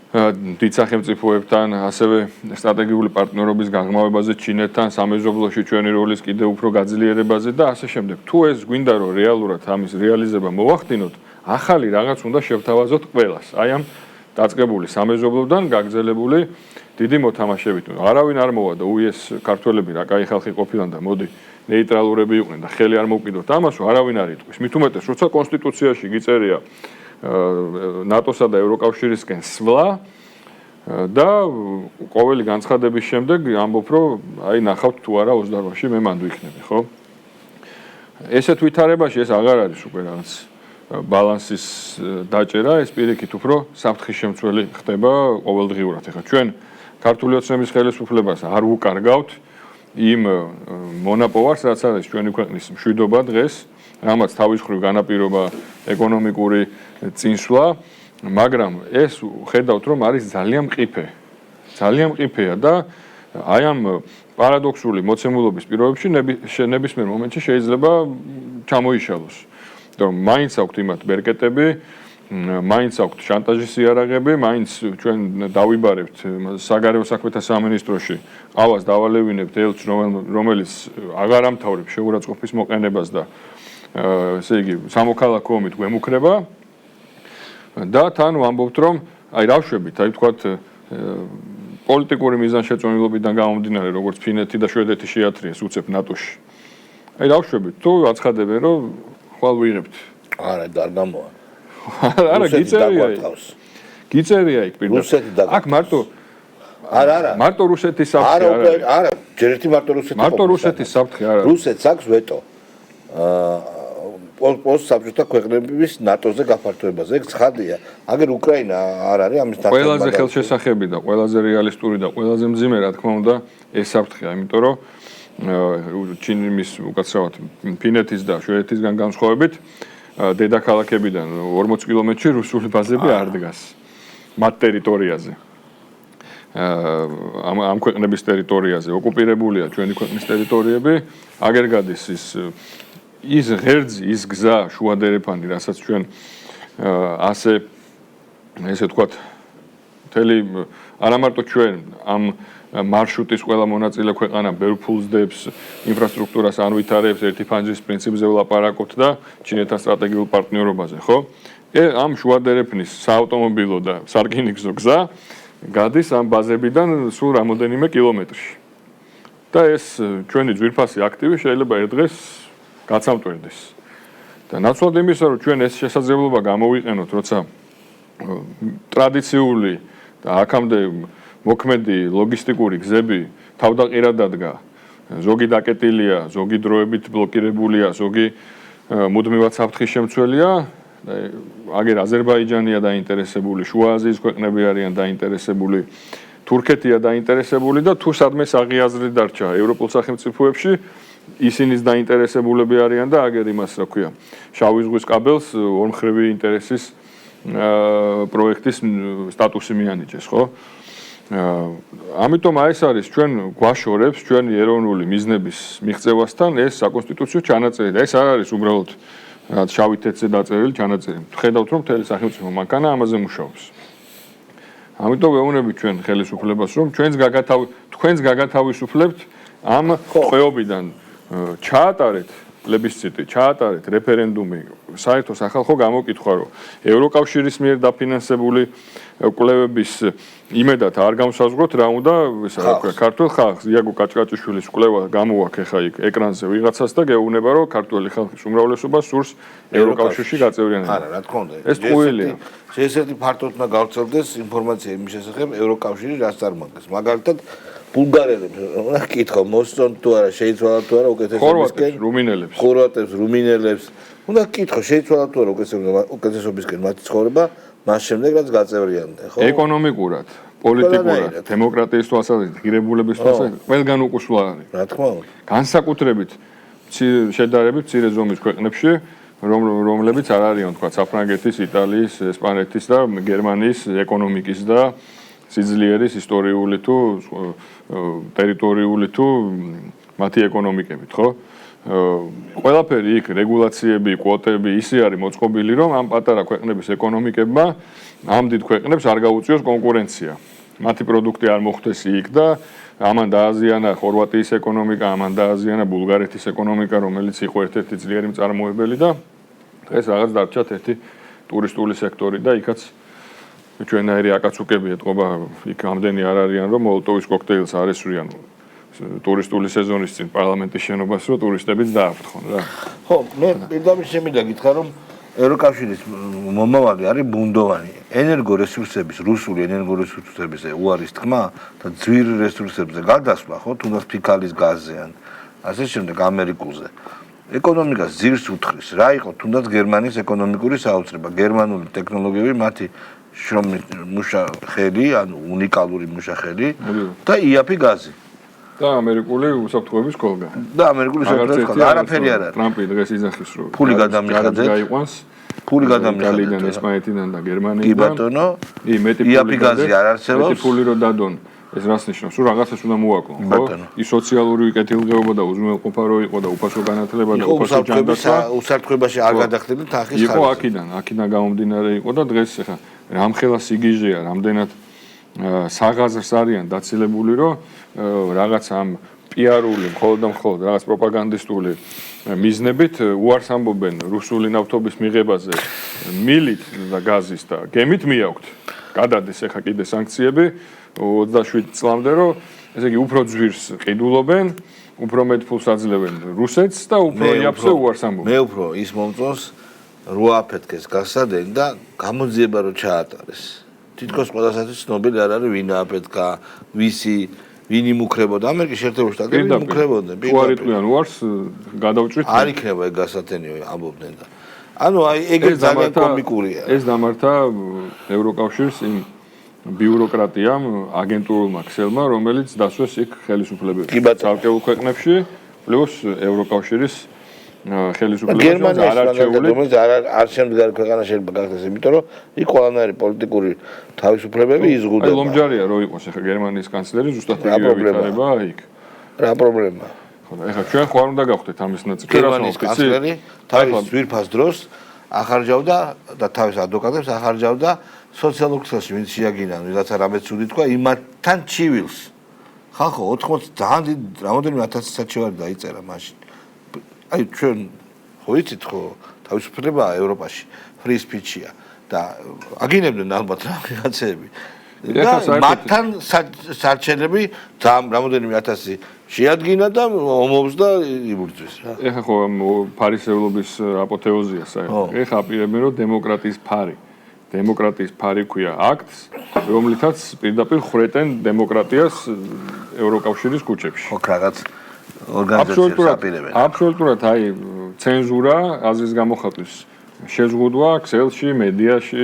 დიდ სახელმწიფოებთან, ასევე სტრატეგიული პარტნიორობის გაღრმავებაზე ჩინეთთან, სამეზობლოში ჩვენი როლის კიდევ უფრო გაძლიერებაზე და ასე შემდეგ. თუ ეს გვინდა რომ რეალურად ამის რეალიზება მოვახდინოთ, ახალი რაღაც უნდა შევთავაზოთ ყველას. აი ამ დაწყებული სამეზობლოდან გაგრძელებული დიდი მოთამაშებით. არავინ არ მოვა და უიეს ქართველები რა კაი ხალხი ყოფილან და მოდი ნეიტრალურები იყვნენ და ხელი არ მოვკიდოთ ამას, არავინ არ იტყვის. მით უმეტეს, როცა კონსტიტუციაში გიწერია ნატოსა და ევროკავშირისკენ სვლა და ყოველი განცხადების შემდეგ ამბობ, რომ აი ნახავთ თუ არა 28-ში მე მანდ ვიქნები, ხო? ესეთ ვითარებაში ეს აღარ არის უკვე რაღაც ბალანსის დაჭერა, ეს პირიქით უფრო საფრთხის შემცველი ხდება ყოველდღიურად. ეხლა ჩვენ ქართული ოცნების ხელისუფლებას არ ვუკარგავთ იმ მონაპოვარს, რაც არის ჩვენი ქვეყნის მშვიდობა დღეს, რამაც თავის მხრივ განაპირობა ეკონომიკური წინსვლა, მაგრამ ეს ხედავთ, რომ არის ძალიან მყიფე. ძალიან მყიფეა და აი ამ პარადოქსული მოცემულობის პირობებში ნებისმიერ მომენტში შეიძლება ჩამოიშალოს. რომ მაინც აქვთ იმათ ბერკეტები, მაინც აქვთ შანტაჟის იარაღები, მაინც ჩვენ დავიბარებთ საგარეო საქმეთა სამინისტროში, ყავას დავალევინებთ ელჩს, რომელიც აღარ ამთავრებს შეურაცხყოფის მოყენებას და ესე იგი სამოქალაქო ომით გვემუქრება და თან ვამბობთ, რომ აი რავშვებით, აი ვთქვათ პოლიტიკური მიზანშეწონილობიდან გამომდინარე, როგორც ფინეთი და შვედეთი შეათრიეს უცებ ნატოში. აი რავშვებით, თუ აცხადებენ, რომ ხვალ ვიღებთ. არა, არ გამოვა. არა, გიწერია. გიწერია იქ პირდაპირ. აქ მარტო არა. მარტო რუსეთის საფრთხე არა. არა, ჯერ ერთი მარტო რუსეთი. მარტო რუსეთის საფრთხე არა. რუსეთს აქვს ვეტო. პოსტსაბჭოთა ქვეყნების ნატოზე გაფართოებაზე. ეგ ცხადია. აგერ უკრაინა არ არის ამის დაწესება. ყველაზე ხელშესახები და ყველაზე რეალისტური და ყველაზე მძიმე რა თქმა უნდა ეს საფრთხეა, იმიტომ რომ ჩინეთის უკაცრავად ფინეთის და შვედეთისგან განსხვავებით დედაქალაქებიდან 40 კილომეტრში რუსული ბაზები არ დგას მათ ტერიტორიაზე. ამ ქვეყნების ტერიტორიაზე ოკუპირებულია ჩვენი ქვეყნის ტერიტორიები, აგერ გადის ის ღერძი, ის გზა შუადერეფანი, რასაც ჩვენ ასე ესე ვთქვათ, მთელი არა მარტო ჩვენ ამ მარშრუტის ყველა მონაწილე ქვეყანა ბევრ ფულს დებს, ინფრასტრუქტურას ანვითარებს, ერთი ფანჯრის პრინციპზე ვლაპარაკობთ და ჩინეთთან სტრატეგიულ პარტნიორობაზე, ხო? ამ შუადერეფნის საავტომობილო და სარკინიგზო გზა გადის ამ ბაზებიდან სულ რამოდენიმე კილომეტრში. და ეს ჩვენი ძვირფასი აქტივი შეიძლება ერთ დღეს გაცამტვერდეს. და ნაცვლად იმისა, რომ ჩვენ ეს შესაძლებლობა გამოვიყენოთ, როცა ტრადიციული და აქამდე მოქმედი ლოგისტიკური გზები თავდაყირად დადგა, ზოგი დაკეტილია, ზოგი დროებით ბლოკირებულია, ზოგი მუდმივად საფრთხის შემცველია, აგერ აზერბაიჯანია დაინტერესებული, შუა აზიის ქვეყნები არიან დაინტერესებული, თურქეთია დაინტერესებული და თუ სადმე საღიაზრით დარჩა ევროპულ სახელმწიფოებში, ისინიც დაინტერესებულები არიან და აგერ იმას რა ქვია, შავი ზღვის კაბელს ორმხრივი ინტერესის პროექტის სტატუსი მიანიჭეს, ხო? ამიტომ ეს არის ჩვენ გვაშორებს ჩვენი ეროვნული მიზნების მიღწევასთან ეს საკონსტიტუციო ჩანაწერი და ეს არ არის უბრალოდ შავი თეთრზე დაწერილი ჩანაწერი. ხედავთ რომ მთელი სახელმწიფო მანქანა ამაზე მუშაობს. ამიტომ ვეუბნები ჩვენ ხელისუფლებას რომ თქვენს გაგათავისუფლებთ ამ ტყვეობიდან ჩაატარეთ პლებისციტი, ჩაატარეთ რეფერენდუმი, საერთო სახალხო გამოკითხვა, რომ ევროკავშირის მიერ დაფინანსებული კვლევების იმედად არ გამოსაზღვროთ რა უნდა, ქართულ ხალხს, იაგო კაჭკაჭიშვილის კვლევა გამოაქვს ახლა იქ ეკრანზე ვიღაცას და გეუბნება, რომ ქართული ხალხის უმრავლესობა სურს ევროკავშირში გაწევრიანება. არა, რა თქმა უნდა. ეს ტყუილია. შესაძლოა ფართოდ უნდა გავრცელდეს ინფორმაცია იმის შესახებ, ევროკავშირი რას წარმოადგენს. მაგალითად, ბულგარელებს უნდა გკითხო მოსწონთ თუ არა, შეიცვალა თუ არა უკეთესობისკენ. ხორვატებს, რუმინელებს უნდა გკითხო, შეიცვალა თუ არა უკეთესობისკენ მათი ცხოვრება, მას შემდეგ რაც გაწევრიანდნენ, ხო? ეკონომიკურად, პოლიტიკურად, დემოკრატიის თვალსაზრისით, ღირებულების თვალსაზრისით ყველგან უკუსვლა არის. რა თქმა უნდა. განსაკუთრებით შედარებით მცირე ზომის ქვეყნებში, რომლებიც არ არიან, თქვა, საფრანგეთის, იტალიის, ესპანეთის და გერმანიის ეკონომიკის და სიძლიერის ისტორიული თუ ტერიტორიული თუ მათი ეკონომიკებით, ხო? ყველაფერი იქ რეგულაციები, კვოტები ისე არის მოწყობილი, რომ ამ პატარა ქვეყნების ეკონომიკებმა ამ დიდ ქვეყნებს არ გაუწიოს კონკურენცია. მათი პროდუქტი არ მოხდეს იქ და ამან დააზიანა ხორვატიის ეკონომიკა, ამან დააზიანა ბულგარეთის ეკონომიკა, რომელიც იყო ერთ-ერთი ძლიერი მწარმოებელი და დღეს რაღაც დარჩათ ერთი ტურისტული სექტორი და იქაც ჩვენაირი აკაცუკები ეთყობა, იქ ამდენი არ არიან, რომ მოლოტოვის კოქტეილს არ ესვრიან ტურისტული სეზონის წინ პარლამენტის შენობას, რომ ტურისტებიც დააფრთხონ რა. ხო, მე პირდაპირ შემიძლია გითხრა, რომ ევროკავშირის მომავალი არის ბუნდოვანი. ენერგორესურსების, რუსული ენერგორესურსების უარის თქმა და ძვირ რესურსებზე გადასვლა, ხო, თუნდაც ფიქალის გაზზე ან ასე შემდეგ ამერიკულზე. ეკონომიკას ძირს უთხრის. რა იყო თუნდაც გერმანიის ეკონომიკური საოცრება, გერმანული ტექნოლოგიები, მათი შრომის მუშახელი, ანუ უნიკალური მუშახელი და იაფი გაზი. და ამერიკული უსაფრთხოების კოლგა. და ამერიკული უსაფრთხოების კოლგა. არაფერი არ არის. ტრამპი დღეს იძახის, რომ ფული გადამიხადეთ. ფული გადამიხადეთ. იტალიიდან, ესპანეთიდან და გერმანიიდან. კი ბატონო. იაფი გაზი არ არსებობს. მეტი ფული რო დადონ. ეს რას ნიშნავს? რომ რაღაცას უნდა მოაკლონ, ხო? ის სოციალური კეთილდღეობა და უზრუნველყოფა რო იყო და უფასო განათლება და უფასო ჯანდაცვა. უსაფრთხოებაში არ გადახდები თანხის ხარჯი. იყო აქიდან გამომდინარე იყო და დღეს ახლა რამხელა სიგიჟეა, რამდენად საღაზრს არიან დაცილებული, რომ რაღაც ამ პიარული, მხოლოდ და მხოლოდ რაღაც პროპაგანდისტული მიზნებით უარს ამბობენ რუსული ნავთობის მიღებაზე მილით და გაზის და გემით მიაქვთ. გადადეს ახლა კიდე სანქციები 27 წლამდე, რომ ესე იგი უფრო ძვირს ყიდულობენ, უფრო მეტ ფულს აძლევენ რუსეთს და უფრო იაფზე უარს ამბობენ. მე უფრო ის მომწონს 8 აფეთქეს გასადენ და გამოძიება რო ჩაატარეს. თითქოს ყველასაც ცნობილი არ არის ვინ აფეთქა, ვინ იმუქრებოდა. ამერიკის შეერთებული შტატები იმუქრებოდნენ. უარიტყვიან უარს გადავჭრით. არ იქნება ეგ გასათენიო ამბობდნენ და. ანუ აი ეგ ძალიან კომიკურია. ეს დამართა ევროკავშირს იმ ბიუროკრატიამ, აგენტურულმა ქსელმა, რომელიც დასვეს იქ ხელისუფლებებს. ცალკეულ ქვეყნებში, პლუს ევროკავშირის ხელისუფლებას არ არჩეული, რომელიც არ შემდგარი ქვეყანა შეიძლება გახდეს, იმიტომ რომ იქ ყველანაირი პოლიტიკური თავისუფლებები იზღუდება. აი ლომჯარია რო იყოს ახლა გერმანიის კანცლერი, ზუსტად იგივე ვითარება იქ. რა პრობლემაა? ხო, ახლა ჩვენ ხო არ უნდა გავხდეთ ამის ნაწილი. გერმანიის კანცლერი თავის ძვირფას დროს ახარჯავდა და თავის ადვოკატებს ახარჯავდა სოციალურ ქსელში, ვინც შეაგინან, ვიღაცა რამე ცუდი თქვა, იმათთან ჩივილს. ხალხო 80 ძალიან დიდ რამოდენიმე 1000 საჩივარი დაიწერა მაშინ. აი ჩვენ ხო იცით ხო თავისუფლებაა ევროპაში, free speech-ია და აგინებდნენ ალბათ რაღაცეები. და მათთან სარჩელები ძალიან რამოდენიმე 1000 შეადგინა და ომობს და იბრძვის რა. ეხლა ხო ფარისევლობის აპოთეოზია საერთოდ. ეხლა აპირებენ რომ დემოკრატიის ფარი ქვია აქტს, რომლითაც პირდაპირ ხრეტენ დემოკრატიას ევროკავშირის ქუჩებში. ხო რაღაც ორგანიზაციებს აპირებენ. აბსოლუტურად აი ცენზურა, აზრის გამოხატვის შეზღუდვა ქსელში, მედიაში,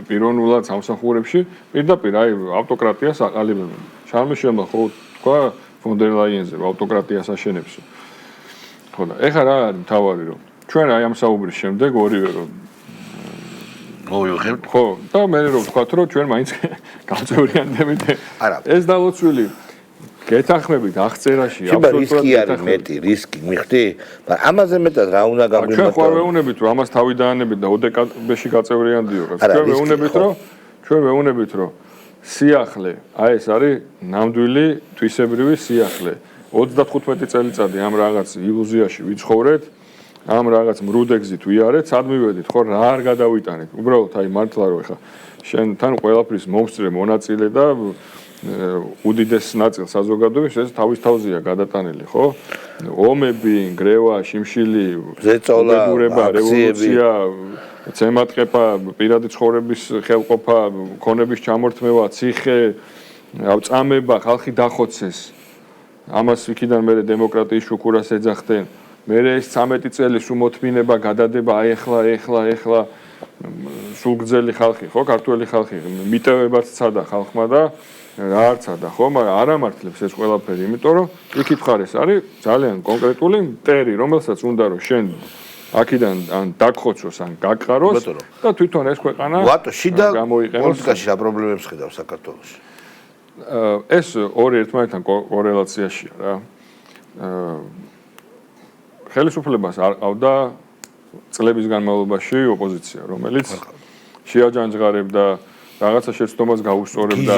პიროვნულად სამსახურებში, პირდაპირ აი ავტოკრატიას აყალიბებენ. შარმიშელმა ხო თქვა ფონ დერ ლაიენზე რომ ავტოკრატიას აშენებს. ხო და ეხლა რა არის მთავარი რომ ჩვენ აი ამ საუბრის შემდეგ ორივე რომ მოვიხებთ. ხო, და მე რომ ვთქვათ რომ ჩვენ მაინც გავწევრიანდებით. ეს დალოცვილი გეთანხმებით აღწერაში აბსოლუტურად რისკი არის მეტი, რისკი მიხვდი? მაგრამ ამაზე მეტად რა უნდა გაგვიმართო? ჩვენ ხო ვეუბნებით რომ ამას თავი დაანებით და ოდეკაბეში გაწევრიანდიო. ჩვენ ვეუბნებით რომ სიახლე, აი ეს არის ნამდვილი თვისებრივი სიახლე. 35 წელიწადი ამ რაღაც ილუზიაში ვიცხოვრეთ, ამ რაღაც მრუდეგზით ვიარეთ, სად მივედით, ხო რა არ გადავიტანეთ. უბრალოდ აი მართლა რომ ეხა შენთან ყველაფრის მომსწრე მონაწილე და უდიდეს ნაწილ საზოგადოების ეს თავის თავზეა გადატანილი, ხო? ომები, გრევა, შიმშილი, ზეწოლა, რევოლუცია, ცემატყეპა, პირადი ცხოვრების ხელყოფა, ქონების ჩამორთმევა, ციხე, წამება, ხალხი დახოცეს. ამას იქიდან მე დემოკრატიის შუქურას ეძახდნენ. მე ეს 13 წელი სუმოთმინება გადადება ეხლა სულგძელი ხალხი ხო ქართველი ხალხი მიტევებაც ცადა ხალხმა და რა არცადა ხო მაგრამ არ ამართლებს ეს ყველაფერი იმიტომ რომ იქით ხარეს არის ძალიან კონკრეტული მტერი რომელსაც უნდა რომ შენ აქიდან ან დაგხოცოს ან გაგყაროს და თვითონ ეს ქვეყანა ვატო შიდა პოლიტიკაში რა პრობლემებს ხედავს საქართველოში ეს ორი ერთმანეთთან კორელაციაშია რა ხელისუფლებას არ ყავდა წლების განმავლობაში ოპოზიცია რომელიც შეაჯანჯღარებდა რაღაცა შეცდომას გაუსწორებდა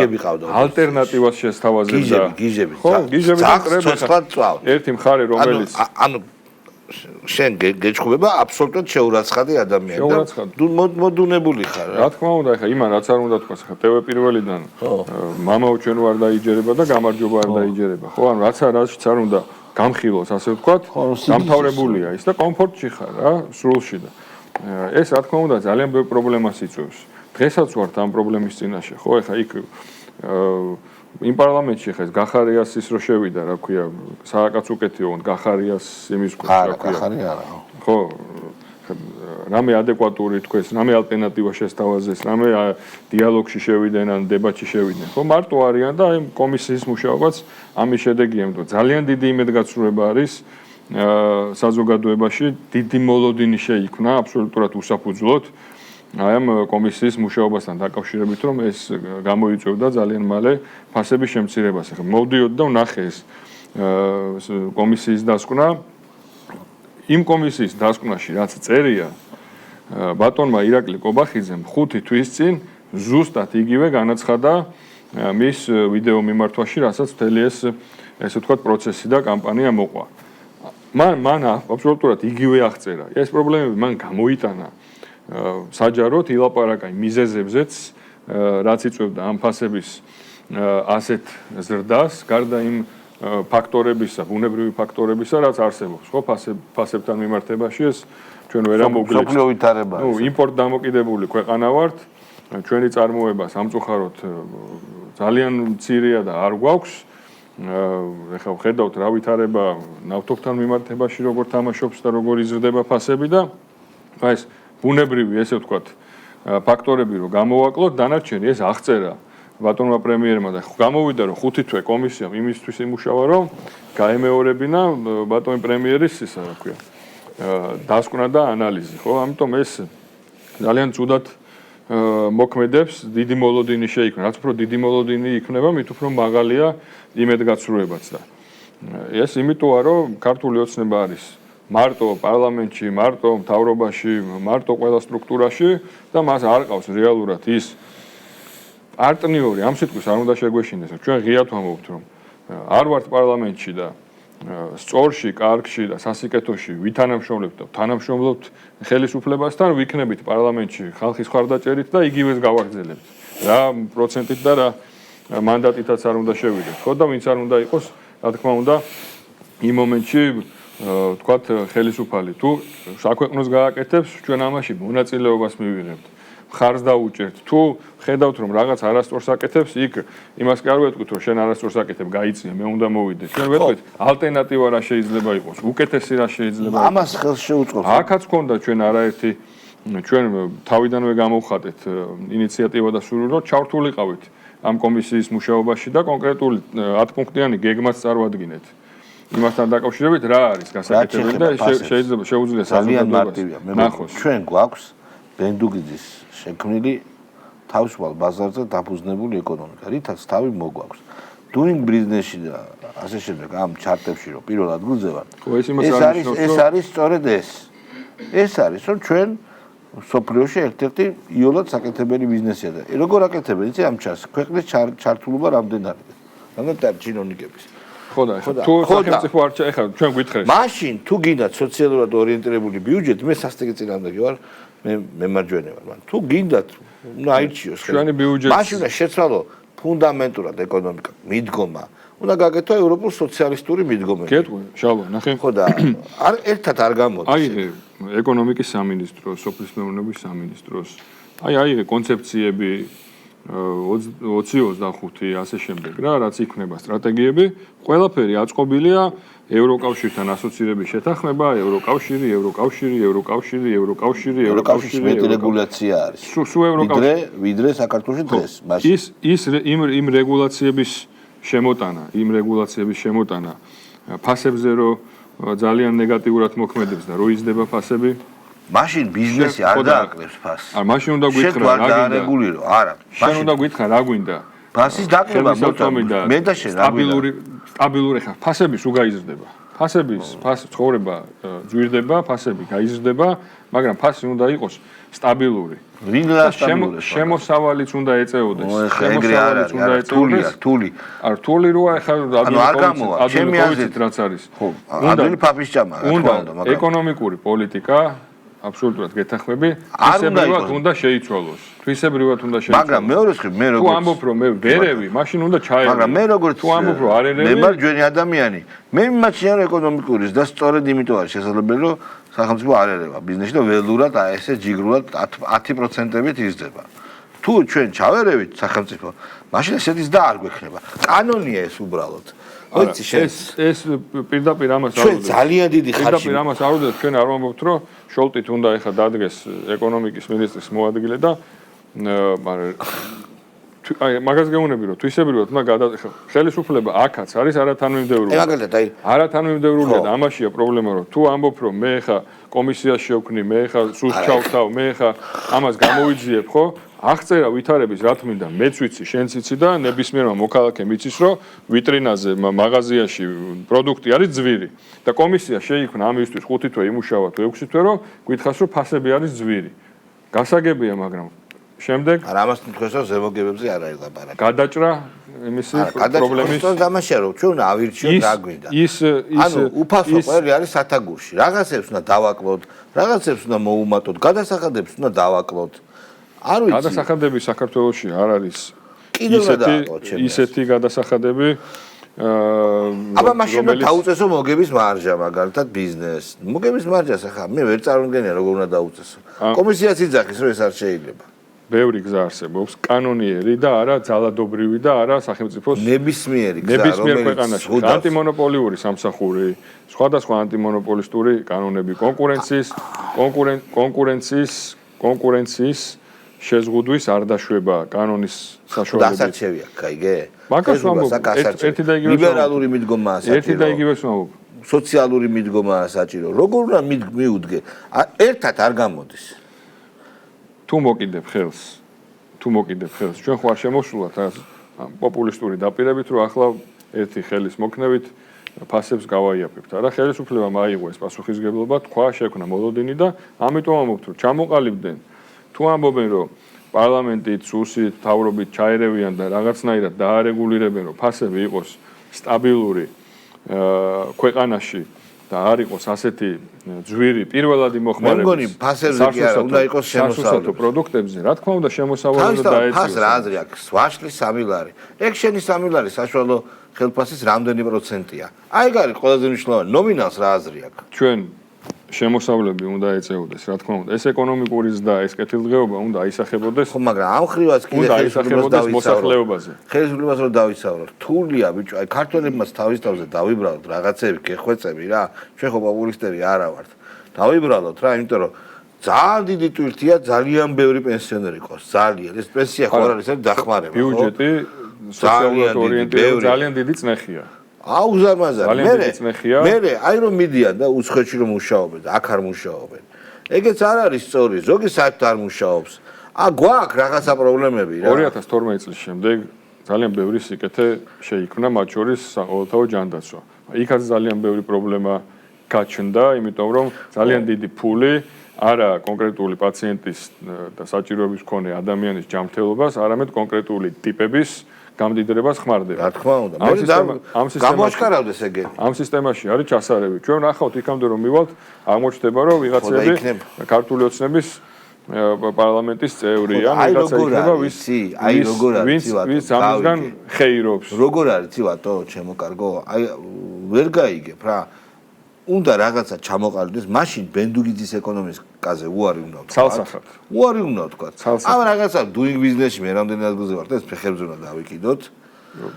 ალტერნატივას შესთავაზებდა გიჟები ხო გიჟები ერთი მხარე რომელიც ანუ შენ გეჩხუბება აბსოლუტურად შეურაცხადი ადამიანი და მოდუნებული ხარ რა თქმა უნდა ეხა იმან რაც არ უნდა თქვას ეხა ტევე პირველიდან მამაო ჩვენ ვარ დაიჯერება და გამარჯობა არ დაიჯერება ხო ანუ რაც არ უნდა გამხილოს ასე ვთქვათ დამთავრებულია ის და კომფორტში ხარ რა სრულში და ეს რა თქმა უნდა ძალიან ბევრ პრობლემას იწვევს დღესაც ვართ ამ პრობლემის წინაშე ხო ეხა იქ იმ პარლამენტში ხეს გახარიას ის რო შევიდა რა ქვია სააკაც უკეთიო გახარიას იმის რა ქვია ხო რამე ადეკვატური თქვეს რამე ალტერნატივა შესთავაზეს რამე დიალოგში შევიდნენ ან დებატში შევიდნენ ხო მარტო არიან და აი კომისიის მუშაობაც ამის შედეგია იმიტომ ძალიან დიდი იმედგაცრუება არის საზოგადოებაში დიდი მოლოდინი შეიქმნა აბსოლუტურად უსაფუძვლოდ აი ამ კომისიის მუშაობასთან დაკავშირებით რომ ეს გამოიწვევდა ძალიან მალე ფასების შემცირებას ახლა მოვდიოთ და ვნახე ეს კომისიის დასკვნა იმ კომისიის დასკვნაში რაც წერია ბატონმა ირაკლი კობახიძემ 5 თვის წინ ზუსტად იგივე განაცხადა მის ვიდეო მიმართვაში რასაც მთელი ეს ესე ვთქვათ პროცესი და კამპანია მოყვა მან აბსოლუტურად იგივე აღწერა ეს პრობლემები მან გამოიტანა საჯაროდ ილაპარაკა მიზეზებზეც რაც იწვევდა ამ ფასების ასეთ ზრდას გარდა იმ ფაქტორებისა, ბუნებრივი ფაქტორებისა, რაც არსებობს, ხო, ფასებთან მიმართებაში ეს ჩვენ ვერ ამოგვიглებს. სოფლიო ვითარება. ნუ იმპორტ დამოკიდებული ქვეყანა ვართ. ჩვენი წარმოება სამწუხაროდ ძალიან მცირეა და არ გვაქვს. ეხლა ვხედავთ რა ვითარება ნავთობთან მიმართებაში, როგორ თამაშობს და როგორ იზრდება ფასები და აი ეს ბუნებრივი, ესე ვთქვათ, ფაქტორები რო გამოვაკლოთ, დანარჩენი ეს აღწერა ბატონმა პრემიერმა და გამოვიდა რომ 5 თვე კომისიამ იმისთვის იმუშავა რომ გაემეორებინა ბატონი პრემიერის ისა რა ქვია დასკვნა და ანალიზი ხო ამიტომ ეს ძალიან ცუდად მოქმედებს დიდი მოლოდინი შეიქმნა რაც უფრო დიდი მოლოდინი იქნება მით უფრო მაღალია იმედგაცრუებაც და ეს იმიტოა რომ ქართული ოცნება არის მარტო პარლამენტში მარტო მთავრობაში მარტო ყველა სტრუქტურაში და მას არ ყავს რეალურად ის პარტნიორი ამ სიტყვის არ უნდა შეგვეშინდეს ჩვენ ღიად ვამბობთ რომ არ ვართ პარლამენტში და სწორში, კარგში და სასიკეთოში ვითანამშრომლებთ და თანამშრომლობთ ხელისუფლებასთან ვიქნებით პარლამენტში ხალხის მხარდაჭერით და იგივეს გავაგრძელებთ რა პროცენტით და რა მანდატითაც არ უნდა შევიდეთ ხო და ვინც არ უნდა იყოს რა თქმა უნდა იმ მომენტში ვთქვათ ხელისუფალი თუ საქვეყნოს გააკეთებს ჩვენ ამაში მონაწილეობას მივიღებთ ხარს დაუჭერთ თუ ხედავთ რომ რაღაც არასწორს აკეთებს იქ იმას კი არ ვეთქვით რომ შენ არასწორს აკეთებ გაიწია მე უნდა მოვიდე ჩვენ ვეთქვით ალტერნატივა რა შეიძლება იყოს უკეთესი რა შეიძლება იყოს ამას ხელს შეუწყობს აქაც ქონდა ჩვენ არაერთი ჩვენ თავიდანვე გამოვხატეთ ინიციატივა და სურვილი რომ ჩავრთულიყავით ამ კომისიის მუშაობაში და კონკრეტული 10 პუნქტიანი გეგმაც წარვადგინეთ იმასთან დაკავშირებით რა არის გასაკეთებელი და შეიძლება შეუძლია საზოგადოებას ჩვენ გვაქვს ბენდუგიძის შექმნილი თავისუფალ ბაზარზე დაფუძნებული ეკონომიკა, რითაც თავი მოგვაქვს. Doing business-ში და ასე შემდეგ ამ ჩარტებში რომ პირველ ადგილზე ვარ. ეს არის სწორედ ეს. ეს არის რომ ჩვენ სოფლიოში ერთ-ერთი იოლად საკეთებელი ბიზნესია და როგორ აკეთებენ იცი ამ ჩარს? ქვეყნის ჩართულობა რამდენი არის? რამდენი ჩინოვნიკების. ხო და თუ სახელმწიფო არ ეხლა ჩვენ გვითხრეს. მაშინ თუ გინდათ სოციალურად ორიენტირებული ბიუჯეტი, მე სასტიკი წინამდე ვარ. მე მარჯვენა ვარ, მაგრამ თუ გინდათ, უნდა აირჩიოს ჩვენი ბიუჯეტი. მაშინ უნდა შეცვალო ფუნდამენტურად ეკონომიკა, მიდგომა. უნდა გაკეთო ევროპულ სოციალისტური მიდგომები. გეტყვი, შალვა, ნახე. ხო და ერთად არ გამოდის. აიღე ეკონომიკის სამინისტროს, სოფლის მეურნეობის სამინისტროს. აიღე კონცეფციები 20-25 ასე შემდეგ რა, რაც იქნება სტრატეგიები, ყველაფერი აწყობილია ევროკავშირთან ასოცირების შეთანხმება, ევროკავშირი, მეტი რეგულაცია არის. ვიდრე საქართველოში დღეს. იმ რეგულაციების შემოტანა, ფასებზე რო ძალიან ნეგატიურად მოქმედებს და რო იზრდება ფასები, მაშინ ბიზნესი არ დააკლებს ფასს. მაშინ უნდა გითხრა რა დაარეგულირო, არა. შენ უნდა გითხრა რა გვინდა. ფასის დაკლება მოწმე მე და შენ სტაბილური ხარ. ფასები სულ გაიზრდება. ცხოვრება ძვირდება, ფასები გაიზრდება, მაგრამ ფასი უნდა იყოს სტაბილური. შემოსავალიც უნდა ეწეოდეს. შემოსავალიც უნდა ეწეოდეს. რთული როა ეხლა ადვილი პოლიტიკით რაც არის. ადვილი ფაფის ჭამა, რა თქმა უნდა, მაგრამ ეკონომიკური პოლიტიკა აბსოლუტურად გეთანხმები, თვისებრივად უნდა შეიცვალოს. მაგრამ მეორე მხრივ მე თუ ამბობ რომ მე ვერევი, მაშინ უნდა ჩაერევი. მაგრამ მე როგორც თუ ამბობ რომ არ ერევი, მე ვარ ჯვენი ადამიანი. მე მიმაჩნია ეკონომიკურის და სწორედ იმიტომ არის შესაძლებელი რომ სახელმწიფო არ ერევა ბიზნესში და ველურად ესე ჯიგრულად 10%-ით იზრდება. თუ ჩვენ ჩავერევით სახელმწიფო, მაშინ ესეთის და არ გვექნება. კანონია ეს უბრალოდ. ეს პირდაპირ ამას არ ჩვენ ძალიან დიდი ხარჯი პირდაპირ ამას არ უდევთ ჩვენ არ ვამბობთ რომ შოლტით უნდა ეხა დადგეს ეკონომიკის მინისტრის მოადგილე და მაგას გეუბნები რომ თვისებრივად უნდა გადაეხა ხელისუფლება აქაც არის არათანმიმდევრული. არათანმიმდევრულია და ამაშია პრობლემა რომ თუ ამბობ რომ მე ეხა კომისიას შევქმნი, მე ეხა სულს ჩავთავ, მე ეხა ამას გამოვიძიებ, ხო? აღწერა ვითარების რა თმინდა, მეც ვიცი, შენც იცი და ნებისმიერმა მოქალაქემ იცის, რომ ვიტრინაზე, მაღაზიაში პროდუქტი არის ძვირი და კომისია შეიქმნა ამისთვის 5 თვე იმუშავა თუ 6 თვე, რომ გითხას, რომ ფასები არის ძვირი. გასაგებია, მაგრამ შემდეგ არა ამას თქვენს რომ ზემოგებებზე არ არის ლაპარაკი. გადაჭრა იმისი პრობლემის გამაშია რომ ჩვენ ავირჩიოთ რა გვინდა. ანუ უფასო ყველი არის სათაგურში. რაღაცებს უნდა დავაკლოთ, რაღაცებს უნდა მოუმატოთ, გადასახადებს უნდა დავაკლოთ. არ ვიცი. გადასახადები საქართველოში არ არის ისეთი გადასახადები აბა მაშინ დაუწესო მოგების მარჟა მაგალითად ბიზნეს. მოგების მარჯას ახლა მე ვერ წარმოგენია როგორ უნდა დაუწესო. კომისიაც იძახის რომ ეს არ შეიძლება. ბევრი გზა არსებობს, კანონიერი და არა ძალადობრივი და არა სახელმწიფოს ნებისმიერი გზა, რომელიც ანტიმონოპოლიური სამსახური, სხვადასხვა ანტიმონოპოლისტური კანონები, კონკურენციის შეზღუდვის არ დაშვება კანონის საშუალებით. დასარჩევია, კაიგე? მაგას ვამბობ, ერთი და იგივე ლიბერალური მიდგომაა საჭირო. ერთი და იგივეს ვამბობ. სოციალური მიდგომაა საჭირო. როგორ უნდა მიუდგე? ერთად არ გამოდის. თუ მოკიდებ ხელს, ჩვენ ხო არ შემოსულათ პოპულისტური დაპირებით, რომ ახლა ერთი ხელის მოქნევით ფასებს გავაიაფებთ. არა, ხელისუფლებამ აიღო ეს პასუხისგებლობა, თქვა, შექმნა მოლოდინი და ამიტომ ამბობთ, რომ ჩამოყალიბდნენ. თუ ამბობენ, რომ პარლამენტით, სუსით, თავრობით ჩაერევიან და რაღაცნაირად დაარეგულირებენ, რომ ფასები იყოს სტაბილური ქვეყანაში და არ იყოს ასეთი ძვირი პირველადი მოხმარების. მე მგონი ფასებზე კი არა, უნდა იყოს შემოსავლები პროდუქტებზე. რა თქმა უნდა, შემოსავალი უნდა დაეწიოს. ფას რა აზრი აქვს? ვაშლის 3 ლარი. ეგ შენი 3 ლარი საშუალო ხელფასის რამდენი პროცენტია? აი ეგ არის ყველაზე მნიშვნელოვანი. ნომინალს რა აზრი აქვს? ჩვენ შემოსავლები უნდა ეწეოდეს, რა თქმა უნდა. ეს ეკონომიკური ზრდა, ეს კეთილდღეობა უნდა აისახებოდეს. ხო, მაგრამ ამ ხრივაც კიდე ხელისუფლებას მოსახლეობაზე. ხელისუფლებას რომ დავისავროთ. რთულია, ბიჭო, აი ქართველებმაც თავის თავზე დავიბრალოთ რაღაცები, გეხვეწები რა. ჩვენ ხო პოპულისტები არა ვართ. დავიბრალოთ რა, იმიტომ რომ ძალიან დიდი ტვირთია ძალიან ბევრი პენსიონერი ყავს, ძალიან. ეს პენსია ხო არ არის, ეს დახმარება, ხო? ბიუჯეტი სოციალურად ორიენტირებული ძალიან დიდი წნეხია. აუზარმაზარი. მე აი რომ მიდიან და უცხოეთში რომ მუშაობენ, აქ არ მუშაობენ. ეგეც არ არის სწორი, ზოგი საერთოდ არ მუშაობს. გვაქვს რაღაცა პრობლემები რა. 2012 წლის შემდეგ ძალიან ბევრი სიკეთე შეიქმნა, მათ შორის საყოველთაო ჯანდაცვა. იქაც ძალიან ბევრი პრობლემა გაჩნდა, იმიტომ რომ ძალიან დიდი ფული არა კონკრეტული პაციენტის და საჭიროების მქონე ადამიანის ჯანმრთელობას, არამედ კონკრეტული ტიპების გამდიდრებას ხმარდება. რა თქმა უნდა. გამოაშკარავდეს ეგენი. ამ სისტემაში არის ჩასარევი. ჩვენ ნახავთ იქამდე რომ მივალთ, აღმოჩნდება რომ ვიღაცები ქართული ოცნების პარლამენტის წევრია, ვიღაცა იქნება ვის ამისგან ხეირობს. როგორ არის ცივატო, ჩემო კარგო? აი ვერ გაიგებ რა. უნდა რაღაცა ჩამოყალიბდეს, მაშინ ბენდუგიძის ეკონომიკაზე უარი უნდა ვთქვა. ცალსახად. უარი უნდა ვთქვა. ცალსახად. ამ რაღაცა doing business-ში მე რამდენი ადგილზე ვარ და ეს ფეხებზე უნდა დავიკიდოთ.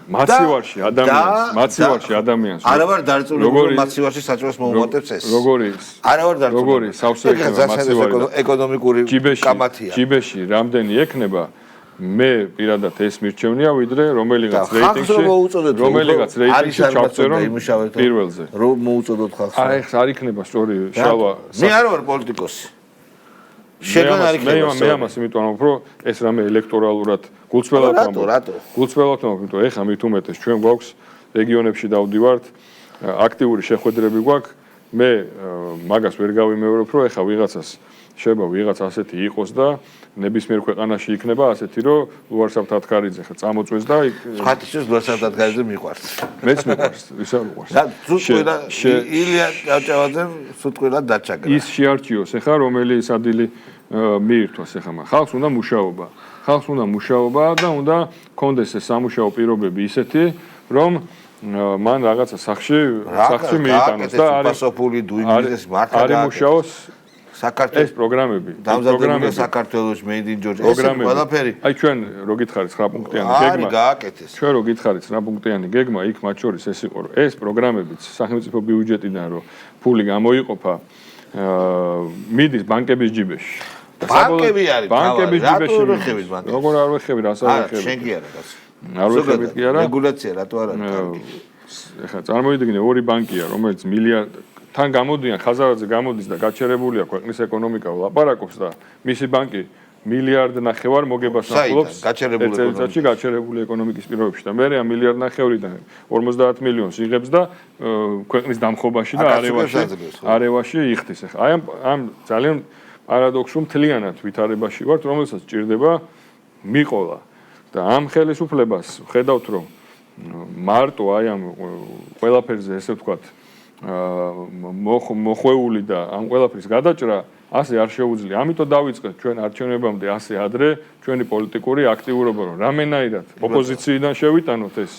მაცივარში ადამიანს არა ვარ დარწმუნებული რომ მაცივარში საჭიროს მოუმატებს ეს როგორი არა ვარ დარწმუნებული სავსე მაცივარი ეკონომიკური კამათია ჯიბეში რამდენი ექნება მე პირადად ეს მირჩევნია ვიდრე რომელიღაც რეიტინგში ჩავწერო პირველზე რომ მოუწოდოთ ხალხს აი ეს არ იქნება სწორი შალვა მე არ ვარ პოლიტიკოსი შეგან არ იქნება მე ამას იმიტომ ვამბობ რომ ეს რამე ელექტორალურად გულწრფელად ვამბობ იმიტომ ეხა მით უმეტეს ჩვენ გვაქვს რეგიონებში დავდივართ აქტიური შეხვედრები გვაქვს მე მაგას ვერ გავიმეორებ რომ ეხა ვიღაცას შეიძლება ვიღაც ასეთი იყოს და ნებისმიერ ქვეყანაში იქნება ასეთი რომ ლუარსაბ თათქარიძე ხა წამოწვეს და ხათიშოს ლუარსაბ თათქარიძე მიყვარს მეც მიყვარს ისა უყვარს და სუტყვილა ილია ჭავჭავაძე სუტყვილად დაჩაგრა ის შეარჩიოს ეხა რომელი სადილი მიირთვას ეხა ხალხს უნდა მუშაობა და უნდა კონდეს ეს სამუშაო პირობები ისეთი რომ მან რაღაცა სახში მიიტანოს და არის მუშაოს საქართველოს ეს პროგრამები დამზადებული საქართველოს made in Georgia ეს ყველაფერი აი ჩვენ რო გითხარით 9 პუნქტიანი გეგმა გააკეთეს ჩვენ რო გითხარით 9 პუნქტიანი გეგმა იქ მათ შორის ეს იყო რომ ეს პროგრამებიც სახელმწიფო ბიუჯეტიდან რომ ფული გამოიყოფა მიდის ბანკების ჯიბეში ბანკები არის ბანკების ჯიბეში როგორ არ ვეხები რას არ ვეხები შენ კი არა გას არ ვეხები კი არა რეგულაცია რატო არ არის ეხლა წარმოიდგინე ორი ბანკია რომელიც მილიარდ თან გამოდიან ხაზარაძე გამოდის და გაჩერებულია ქვეყნის ეკონომიკა ვლაპარაკობს და მისი ბანკი მილიარდ ნახევარ მოგებას ნახულობს წელიწადში გაჩერებული ეკონომიკის პირობებში და მე მილიარდ ნახევრიდან 50 მილიონს იღებს და ქვეყნის დამხობაში და არევაში იხდის ახლა აი ამ ძალიან პარადოქსულ მთლიანად ვითარებაში ვართ რომელსაც ჭირდება მიყოლა და ამ ხელისუფლებას ხედავთ რომ მარტო აი ამ ყველაფერზე ესე ვთქვათ მოხვეული და ამ ყველაფრის გადაჭრა ასე არ შეუძლია. ამიტომ დავიწყეთ ჩვენ არჩევნებამდე ასე ადრე ჩვენი პოლიტიკური აქტიურობა რომ რამენაირად ოპოზიციიდან შევიტანოთ ეს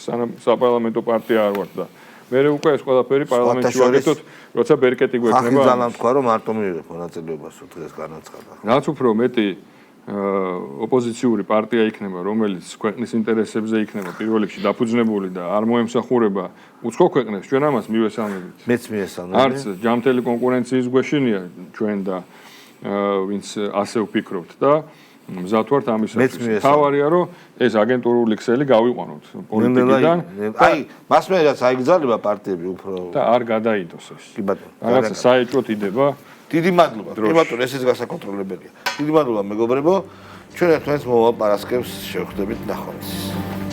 საპარლამენტო პარტია არ ვართ და მე უკვე ეს ყველაფერი პარლამენტში ვაკეთოთ, როცა ბერკეტი გვექნება. ხალხი ძალიან თქვა რომ მარტო მიიღებ მონაწილეობას დღეს განაცხადა. რაც უფრო მეტი ოპოზიციური პარტია იქნება, რომელიც ქვეყნის ინტერესებზე იქნება პირველ რიგში დაფუძნებული და არ მოემსახურება უცხო ქვეყნებს, ჩვენ ამას მივესალმებით. მეც მივესალმები. არც ჯამთელი კონკურენციის გვეშინია ჩვენ და ვინც ასე ვფიქრობთ და მზად ვართ ამისათვის. თავარია რომ ეს აგენტურული ქსელი გავიყვანოთ პოლიტიკიდან. აი, მას მე რაც აიგზავნება პარტიები უფრო და არ გადაიდოს ეს. კი ბატონო. რაღაცა საეჭვოდ იდება. დიდი მადლობა. კი ბატონო, ესეც გასაკონტროლებელია. დიდი მადლობა მეგობრებო. ჩვენ ერთმანეთს მოვალ პარასკევს შევხვდებით ნახვამდის.